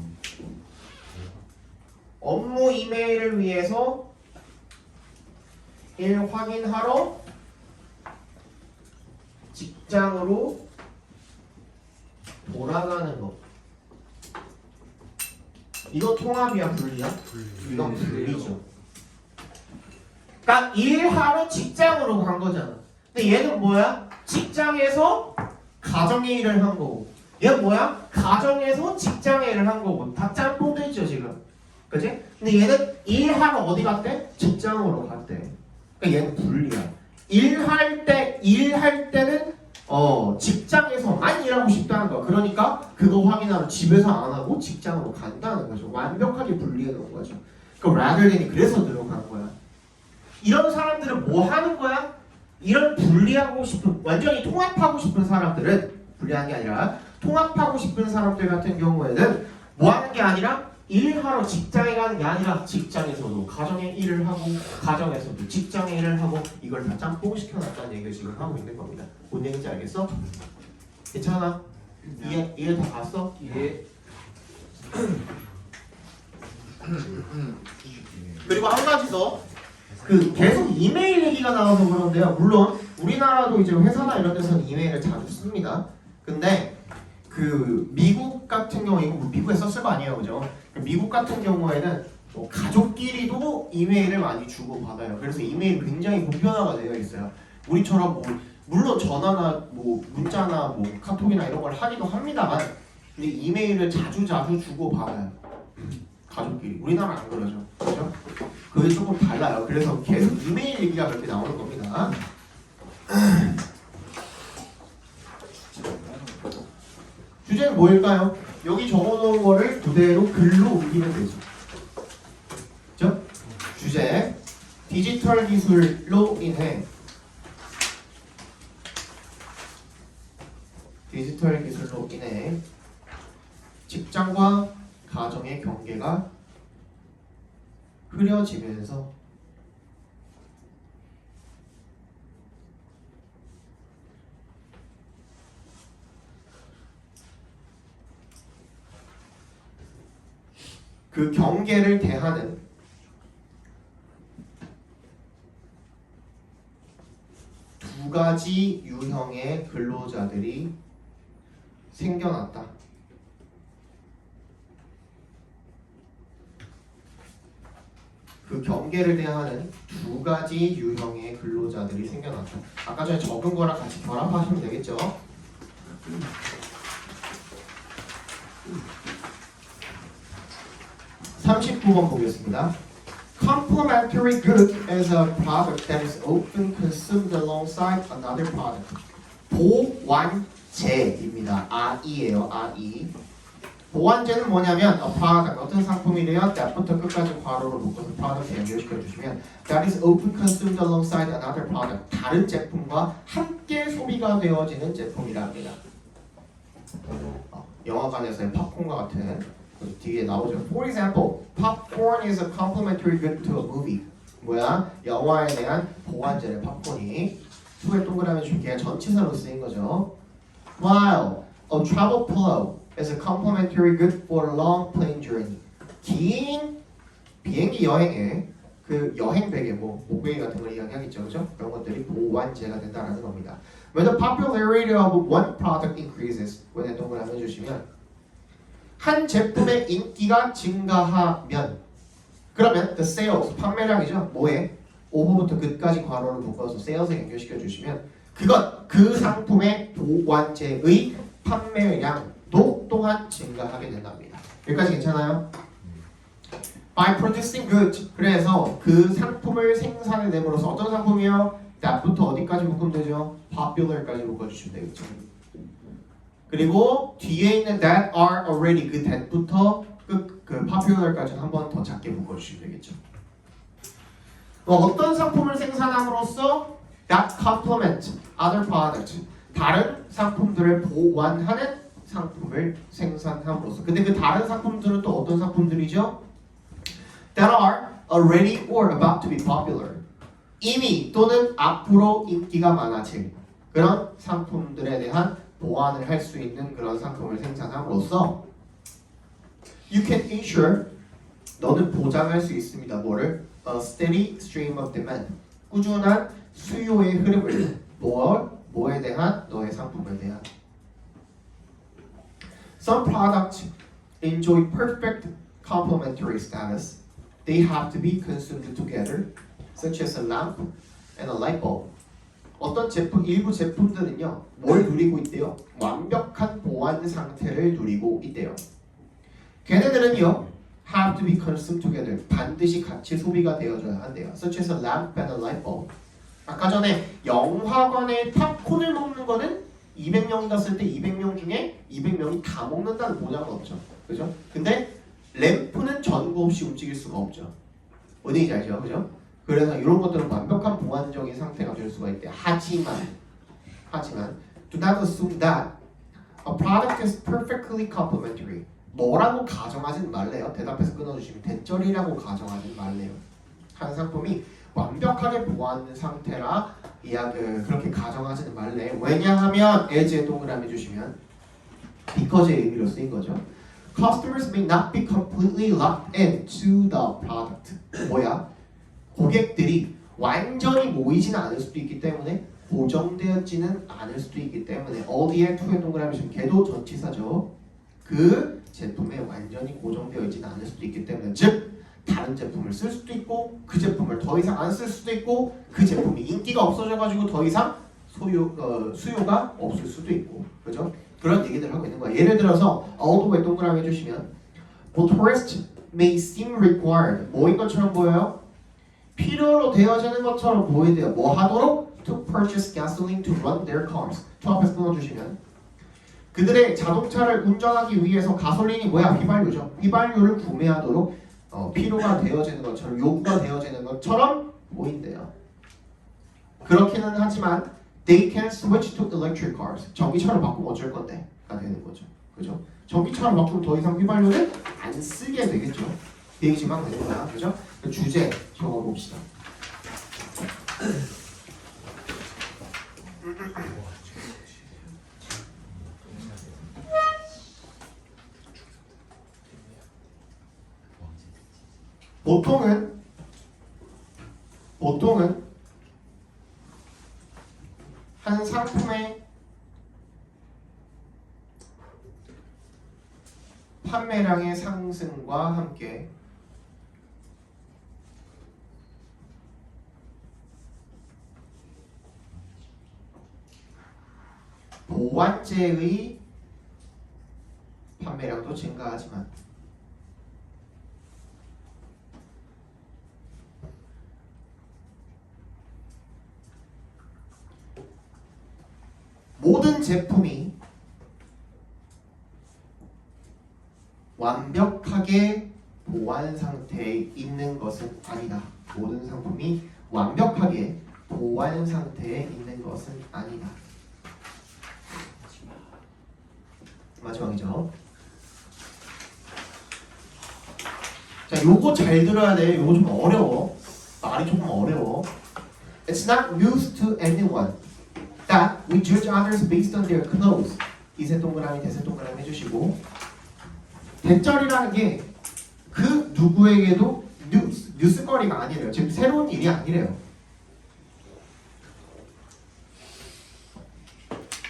[SPEAKER 2] 업무 이메일을 위해서 일 확인하러 직장으로 돌아가는 거. 이거 통합이야 분리야? 이건 분리죠. 그러니까 일하러 직장으로 간 거잖아. 근데 얘는 뭐야? 직장에서 가정의 일을 한 거고. 얘는 뭐야? 가정에서 직장의 일을 한 거고. 다 짬뽕 되죠 지금. 그치? 근데 얘는 일하러 어디 갔대? 직장으로 갔대. 그러니까 얘는 분리야. 일할 때는 직장에서만 일하고 싶다는 거야. 그러니까 그거 확인하러 집에서 안 하고 직장으로 간다는 거죠. 완벽하게 분리해 놓은 거죠. 그 rather than이 그래서 들어간 거야. 이런 사람들은 뭐 하는 거야? 이런 분리하고 싶은, 완전히 통합하고 싶은 사람들은 분리하는 게 아니라 통합하고 싶은 사람들 같은 경우에는 뭐 하는 게 아니라 일하러 직장에 가는 게 아니라 직장에서도 가정의 일을 하고 가정에서도 직장의 일을 하고 이걸 다 짬뽕 시켜놨다는 얘기를 지금 하고 있는 겁니다. 뭔 얘기인지 알겠어? 괜찮아? 이해 다 갔어?
[SPEAKER 4] 예.
[SPEAKER 2] 그리고 한 가지 더. 그 계속 이메일 얘기가 나와서 그런데요. 물론 우리나라도 이제 회사나 이런 데서는 이메일을 자주 씁니다. 근데 그 미국 같은 경우 이거 미국에 썼을 거 아니에요, 그죠? 미국 같은 경우에는 뭐 가족끼리도 이메일을 많이 주고 받아요. 그래서 이메일 굉장히 보편화가 되어 있어요. 우리처럼 뭐 물론 전화나 뭐 문자나 뭐 카톡이나 이런 걸 하기도 합니다만, 근데 이메일을 자주 주고 받아요. 가족끼리. 우리나라 안 그러죠, 그렇죠? 그게 조금 달라요. 그래서 계속 이메일 얘기가 그렇게 나오는 겁니다. 주제는 뭐일까요? 여기 적어놓은 거를 그대로 글로 옮기면 되죠. 그죠? 주제 디지털 기술로 인해 직장과 가정의 경계가 흐려지면서 그 경계를 대하는 두 가지 유형의 근로자들이 생겨났다. 그 경계를 대하는 두 가지 유형의 근로자들이 생겨났다. 아까 전에 적은 거랑 같이 결합하시면 되겠죠? 39번 보겠습니다. Complementary good is a product that is often consumed alongside another product. 보완제입니다. 아이예요. 아이. 보완제는 뭐냐면 a product 어떤 상품이래요? that부터 끝까지 괄호로 묶어서 product 연결시켜 주시면 that is often consumed alongside another product 다른 제품과 함께 소비가 되어지는 제품이라 합니다. 영화관에서의 팝콘과 같은 그 뒤에 나오죠. For example, popcorn is a complementary good to a movie. 뭐야? 영화에 대한 보완제래 팝콘이. 수에 동그라미 줄게 전치사로 쓰인 거죠. While a travel pillow is a complementary good for a long plane journey. 긴 비행기 여행에 그 여행 베개, 뭐 목베개 같은 걸 이야기하겠죠, 그죠? 그런 것들이 보완제가 된다라는 겁니다. When the popularity of one product increases, when 동그라미 해주시면 한 제품의 인기가 증가하면, 그러면 the sales 판매량이죠, 뭐에? 오버부터 끝까지 괄호를 묶어서 sales에 연결시켜 주시면 그것 그 상품의 보완제의 판매량도 또한 증가하게 된답니다. 여기까지 괜찮아요? By producing goods 그래서 그 상품을 생산해냄으로써 어떤 상품이요? that부터 어디까지 묶으면 되죠? popular까지 묶어주시면 되겠죠. 그리고 뒤에 있는 that are already 그 that부터 그 popular까지는 한 번 더 작게 묶어주시면 되겠죠. 어떤 상품을 생산함으로써 that complement other products 다른 상품들을 보완하는 상품을 생산함으로써 근데 그 다른 상품들은 또 어떤 상품들이죠? that are already or about to be popular 이미 또는 앞으로 인기가 많아질 그런 상품들에 대한 보완을 할 수 있는 그런 상품을 생산함으로써 you can ensure 너는 보장할 수 있습니다. 뭐를? A steady stream of demand 꾸준한 수요의 흐름을 뭐에 대한? 너의 상품에 대한 Some products enjoy perfect complementary status. They have to be consumed together, such as a lamp and a light bulb. 어떤 제품, 일부 제품들은요, 뭘 누리고 있대요? 완벽한 보완 상태를 누리고 있대요. 걔네들은요, have to be consumed together. 반드시 같이 소비가 되어줘야 한대요. Such as a lamp and a light bulb. 아까 전에 영화관에 팝콘을 먹는 거는 200명이 갔을 때 200명 중에 200명이 다 먹는다는 보장은 없죠. 그죠? 근데 램프는 전구 없이 움직일 수가 없죠. 어딘지 알죠? 그죠? 그래서 이런 것들은 완벽한 보완적인 상태가 될 수가 있대. 하지만 do not assume that a product is perfectly complementary. 뭐라고 가정하진 말래요. 대답해서 끊어주시면 대절이라고 가정하진 말래요. 한 상품이 완벽하게 보완된 상태라 그렇게 가정하지는 말래. 왜냐하면 as에 동그라미 주시면 because의 의미로 쓰인 거죠. Customers may not be completely locked into the product. 뭐야? 고객들이 완전히 모이지는 않을 수도 있기 때문에 고정되었지는 않을 수도 있기 때문에 어디에 투에 동그라미 주시면 걔도 전치사죠. 그 제품에 완전히 고정되어 있지는 않을 수도 있기 때문에 즉 다른 제품을 쓸 수도 있고 그 제품을 더 이상 안 쓸 수도 있고 그 제품이 인기가 없어져가지고 더 이상 수요가 없을 수도 있고 그죠? 그런 얘기들을 하고 있는 거야. 예를 들어서 although 동그라미 해주시면 motorists may seem required 뭐인 것처럼 보여요? 필요로 되어지는 것처럼 보이대요. 뭐 하도록? To purchase gasoline to run their cars. 저 앞에서 끊어주시면 그들의 자동차를 운전하기 위해서 가솔린이 뭐야? 휘발유죠. 휘발유를 구매하도록 필요가 되어지는 것처럼 요구가 되어지는 것처럼 보인대요. 그렇기는 하지만 they can switch to electric cars. 전기차로 바꾸면 어쩔 건데? 가 되는 거죠. 그죠? 전기차로 바꾸면 더 이상 휘발유를 안 쓰게 되겠죠. 얘기지만 되는 거야. 그죠? 주제 적어봅시다. 보통은 한 상품의 판매량의 상승과 함께 보완제의 판매량도 증가하지만 모든 제품이 완벽하게 보완 상태에 있는 것은 아니다. 모든 상품이 완벽하게 보완 상태에 있는 것은 아니다. 마지막이죠. 자, 요거 잘 들어야 돼. 요거 좀 어려워. 말이 조금 어려워. It's not news to anyone that we judge others based on their clothes. 이세 동그라미, 대세 동그라미 해주시고, 대절이라는 게 그 누구에게도 뉴스거리가 아니래요. 지금 새로운 일이 아니래요.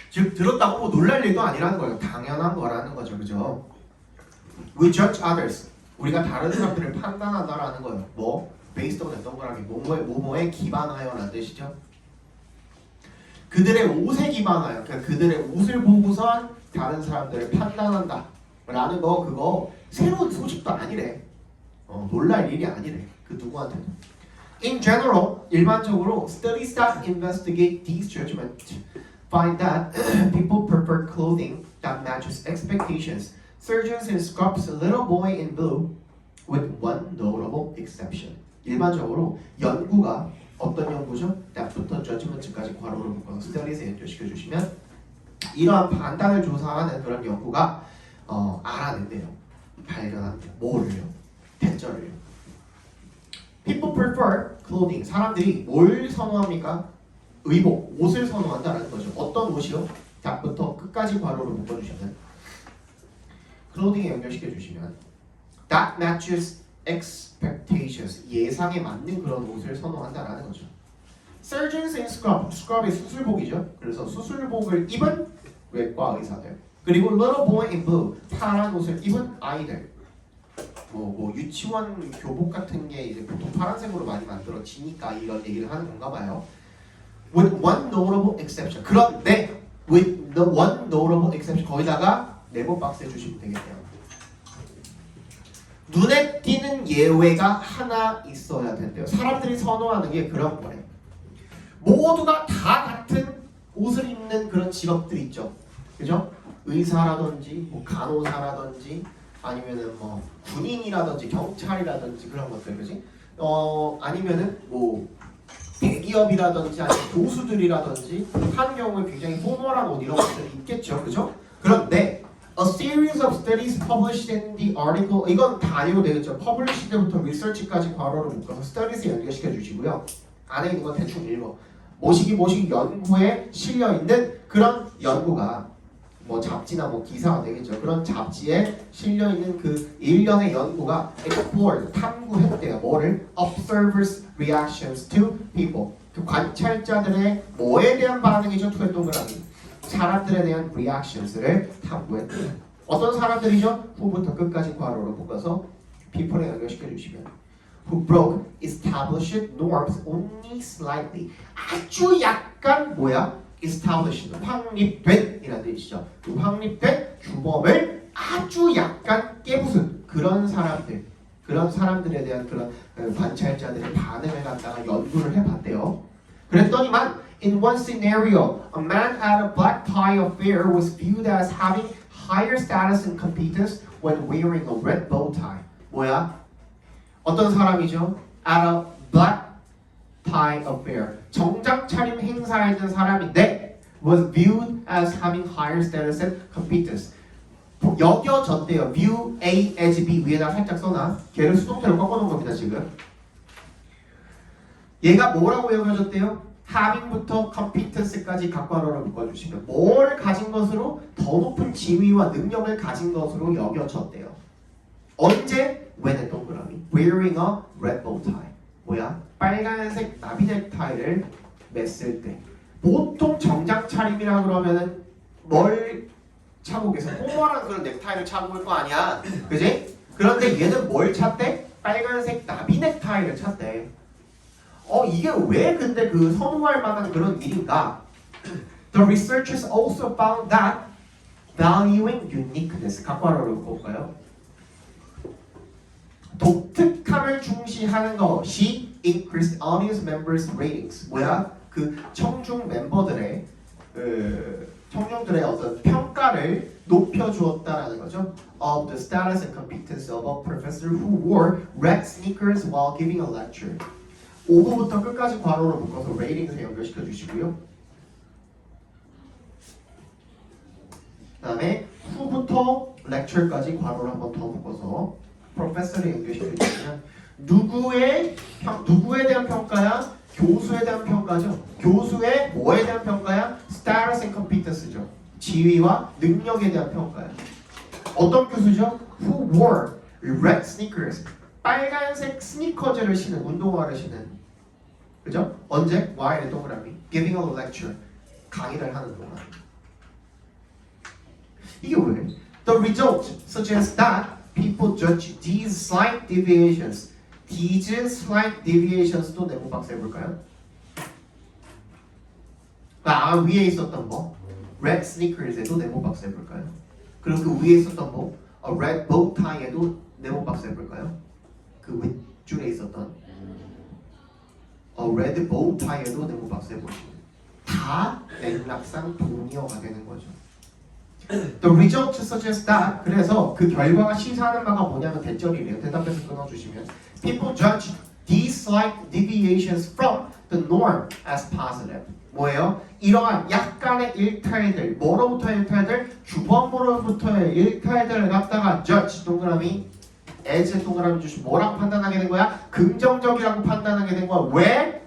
[SPEAKER 2] 즉 들었다고 뭐 놀랄 일도 아니라는 거예요. 당연한 거라는 거죠, 그죠? We judge others. 우리가 다른 사람들을 판단한다라는 거예요. 뭐? based on 동그라미 뭐뭐에 기반하여라는 뜻이죠. 그들의 옷에 기반하여, 그러니까 그들의 옷을 보고선 다른 사람들을 판단한다 라는 거, 그거 새로운 소식도 아니래. 놀랄 일이 아니래. 그 누구한테도. In general, 일반적으로 studies that investigate these judgments find that people prefer clothing that matches expectations. Surgeons and scrubs a little boy in blue with one notable exception. 일반적으로 연구가 어떤 연구죠? that부터 judgment까지 괄호를 묶어서 studies에 연결시켜 주시면 이러한 판단을 조사하는 그런 연구가 알아낸대요. 발견한대요. 뭐를요? 대절을요. People prefer clothing. 사람들이 뭘 선호합니까? 의복, 옷을 선호한다라는 거죠. 어떤 옷이요? that부터 끝까지 괄호를 묶어주시면 clothing에 연결시켜 주시면 that matches expectations. 예상에 맞는 그런 옷을 선호한다라는 거죠. Surgeons and scrub이 수술복이죠. 그래서 수술복을 입은 외과 의사들. 그리고 little boy in blue, 파란 옷을 입은 아이들. 뭐 유치원 교복 같은 게 이제 보통 파란색으로 많이 만들어지니까 이런 얘기를 하는 건가 봐요. With one notable exception. 그런데 with the one notable exception 거기다가 네모 박스 해주시면 되겠네요. 눈에 띄는 예외가 하나 있어야 된대요. 사람들이 선호하는 게 그런 거래. 모두가 다 같은 옷을 입는 그런 직업들 있죠. 그죠? 의사라든지 뭐 간호사라든지 아니면은 뭐 군인이라든지 경찰이라든지 그런 것들, 그지? 아니면은 뭐 대기업이라든지 아니면 교수들이라든지 한 경우에 굉장히 포멀한 옷 이런 것들이 있겠죠, 그죠? 그런데 a series of studies published in the article, 이건 다 아니고 되겠죠. published 때부터 research까지 괄호를 묶어서 studies에 연결시켜 주시고요. 안에 있는 건 대충 읽어. 모시기 연구에 실려 있는 그런 연구가 뭐 잡지나 뭐 기사가 되겠죠. 그런 잡지에 실려 있는 그 일련의 연구가 explored, 탐구했대요. 뭐를? observers' reactions to people. 그 관찰자들의 뭐에 대한 반응이죠? 투의 동그라미. 사람들에 대한 reactions를 탐구했대요. 어떤 사람들이죠? 후부터 끝까지 괄호로 묶어서 people에 연결시켜 주시면 who broke established norms only slightly. 아주 약간 뭐야? established, 확립된 이라는 뜻이죠. 그 확립된 규범을 아주 약간 깨부순 그런 사람들, 그런 사람들에 대한 그런 관찰자들의 반응을 갖다가 연구를 해봤대요. 그랬더니만 in one scenario, a man at a black tie affair was viewed as having higher status and competence when wearing a red bow tie. 뭐야? 어떤 사람이죠? At a black tie affair. 정장 차림 행사에 있는 사람인데 was viewed as having higher status and competence. 여겨졌대요. view A as B 위에다 살짝 써놔. 걔를 수동태로 꺾어놓은 겁니다 지금. 얘가 뭐라고 여겨졌대요? having부터 competence까지 각괄호를 묶어주시면 뭘 가진 것으로? 더 높은 지위와 능력을 가진 것으로 여겨졌대요. 언제? When 동그라미 wearing a red bow tie. 뭐야? 빨간색 나비 넥타이를 맸을 때. 보통 정장 차림이라 그러면은 뭘 차고 계세요? 포멀한 그런 넥타이를 차고 올 거 아니야, 그지? 그런데 얘는 뭘 찼대? 빨간색 나비 넥타이를 찼대. 이게 왜 근데 그 선호할 만한 그런 일인가? The researchers also found that valuing uniqueness, 각괄호로 볼까요? 독특함을 중시하는 것이 increased audience members ratings. 뭐야? 그 청중 멤버들의 청중들의 어떤 평가를 높여주었다라는 거죠. Of the status and competence of a professor who wore red sneakers while giving a lecture. 5부부터 끝까지 괄호로 묶어서 레이딩에서 연결시켜 주시고요. 그 다음에 후부터 lecture까지 괄호를 한번 더 묶어서 professor에 연결시켜 주시면 누구에 대한 평가야? 교수에 대한 평가죠. 교수의 뭐에 대한 평가야? status and competence죠. 지위와 능력에 대한 평가야. 어떤 교수죠? Who wore red sneakers. 빨간색 스니커즈를 신은, 운동화를 신은. 그죠? 언제? While 동그라미. Giving a lecture. 강의를 하는 동안. 이게 왜? The result suggests that people judge these slight deviations. These slight deviations도 네모 박스 해볼까요? 위에 있었던 거 red sneakers에도 네모 박스 해볼까요? 그리고 그 위에 있었던 거 red bow tie에도 네모 박스 해볼까요? 그 윗줄에 있었던 red bow tie에도 네모 박스 해보시면 다 맥락상 동의어가 되는 거죠. The result suggests that. 그래서 그 결과가 시사하는 바가 뭐냐면 대절이래요. 대답해서 끊어주시면 people judge these slight deviations from the norm as positive. 뭐예요? 이러한 약간의 일탈들, 뭐로부터의 일탈들? 규범으로부터의 일탈들을 갖다가 judge 동그라미 as 동그라미 주시 뭐라고 판단하게 된 거야? 긍정적이라고 판단하게 된 거야. 왜?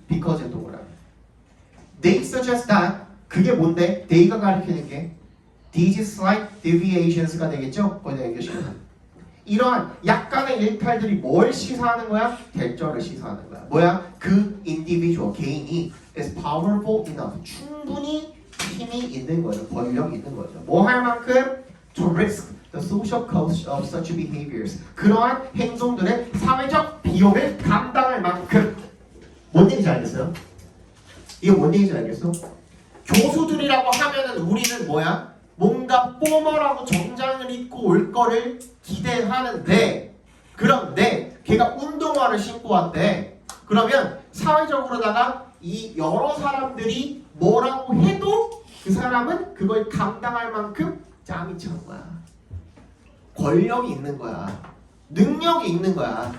[SPEAKER 2] because 동그라미. They suggest that. 그게 뭔데? they가 가리키는 게 these slight deviations가 되겠죠? 거기다 얘기하시면 이러한 약간의 일탈들이 뭘 시사하는 거야? 대절을 시사하는 거야. 뭐야? 그 individual, 개인이 is powerful enough. 충분히 힘이 있는 거죠. 권력이 있는 거죠. 뭐 할 만큼? To risk the social cost of such behaviors. 그러한 행동들의 사회적 비용을 감당할 만큼. 뭔 얘기인지 알겠어요? 이게 뭔 얘기인지 알겠어? 교수들이라고 하면은 우리는 뭐야? 뭔가 포멀하고 정장을 입고 올 거를 기대하는데 그런데 걔가 운동화를 신고 왔대. 그러면 사회적으로다가 이 여러 사람들이 뭐라고 해도 그 사람은 그걸 감당할 만큼 짬이 찬 거야. 권력이 있는 거야. 능력이 있는 거야.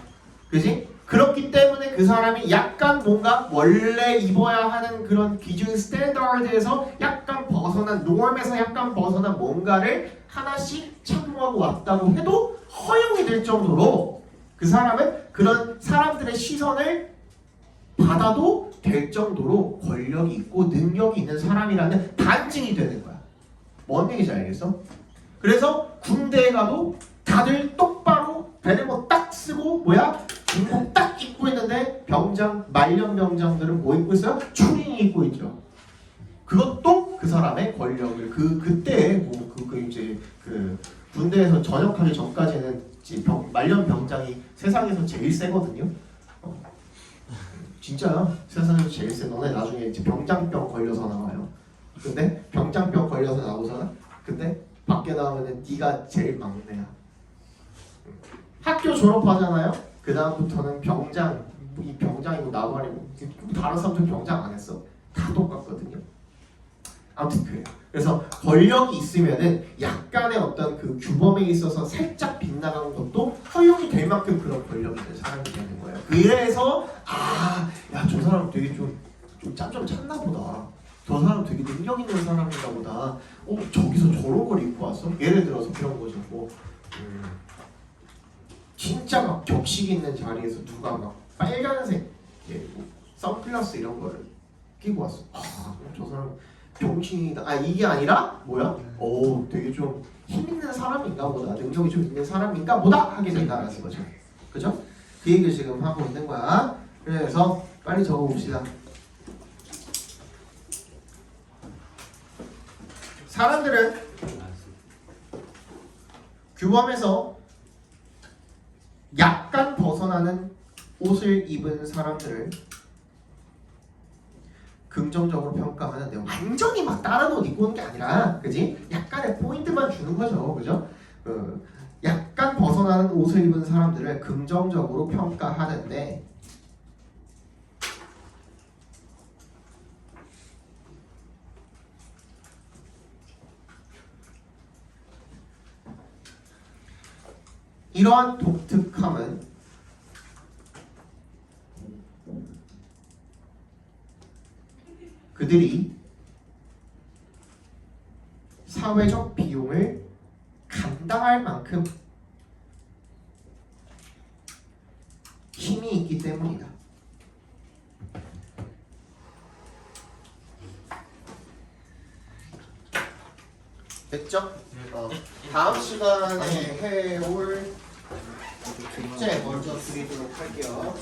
[SPEAKER 2] 그지? 그렇기 때문에 그 사람이 약간 뭔가 원래 입어야 하는 그런 기준 스탠다드에서 약간 벗어난 norm에서 약간 벗어난 뭔가를 하나씩 착용하고 왔다고 해도 허용이 될 정도로 그 사람은 그런 사람들의 시선을 받아도 될 정도로 권력이 있고 능력이 있는 사람이라는 단증이 되는 거야. 뭔 얘기인지 알겠어? 그래서 군대에 가도 다들 똑바로 베레모 딱 쓰고 뭐야? 군복 딱 입고 있는데 병장, 말년 병장들은 뭐 입고 있어요? 추리닝 입고 있죠. 그것도 그 사람의 권력을 그때 이제 그 군대에서 전역하기 전까지는 말년 병장이 세상에서 제일 세거든요. 진짜요? 세상에서 제일 세. 너네 나중에 이제 병장병 걸려서 나와요. 근데 병장병 걸려서 나오잖아. 근데 밖에 나오면은 네가 제일 막내야. 학교 졸업하잖아요. 그 다음부터는 병장, 이 병장이고 나발이고 다른 사람들 병장 안 했어. 다 똑같거든요. 아무튼 그래요. 그래서 권력이 있으면은 약간의 어떤 그 규범에 있어서 살짝 빗나가는 것도 허용이 될 만큼 그런 권력이 있는 사람이 되는 거예요. 그래서 야, 저 사람 되게 좀 짬좀 찼나 보다. 저 사람 되게 능력 있는 사람인가 보다. 저기서 저런 걸 입고 왔어? 예를 들어서 그런 거죠. 진짜 막 격식 있는 자리에서 누가 막 빨간색 선글라스 이런 거를 끼고 왔어. 저 사람 병신이다. 이게 아니라 뭐야? 되게 좀 힘 있는 사람인가 보다. 능력이 좀 있는 사람인가 보다 하게 된다라는 거죠. 그죠? 그 얘기를 지금 하고 있는 거야. 그래서 빨리 적어봅시다. 사람들은 규범에서 약간 벗어나는 옷을 입은 사람들을 긍정적으로 평가하는데 완전히 막 다른 옷 입고 오는 게 아니라, 그지? 약간의 포인트만 주는 거죠, 그죠? 약간 벗어나는 옷을 입은 사람들을 긍정적으로 평가하는데 이러한 독특함은 그들이 사회적 비용을 감당할 만큼 힘이 있기 때문이다. 됐죠? 다음 시간에 해올 숙제 먼저 드리도록 할게요.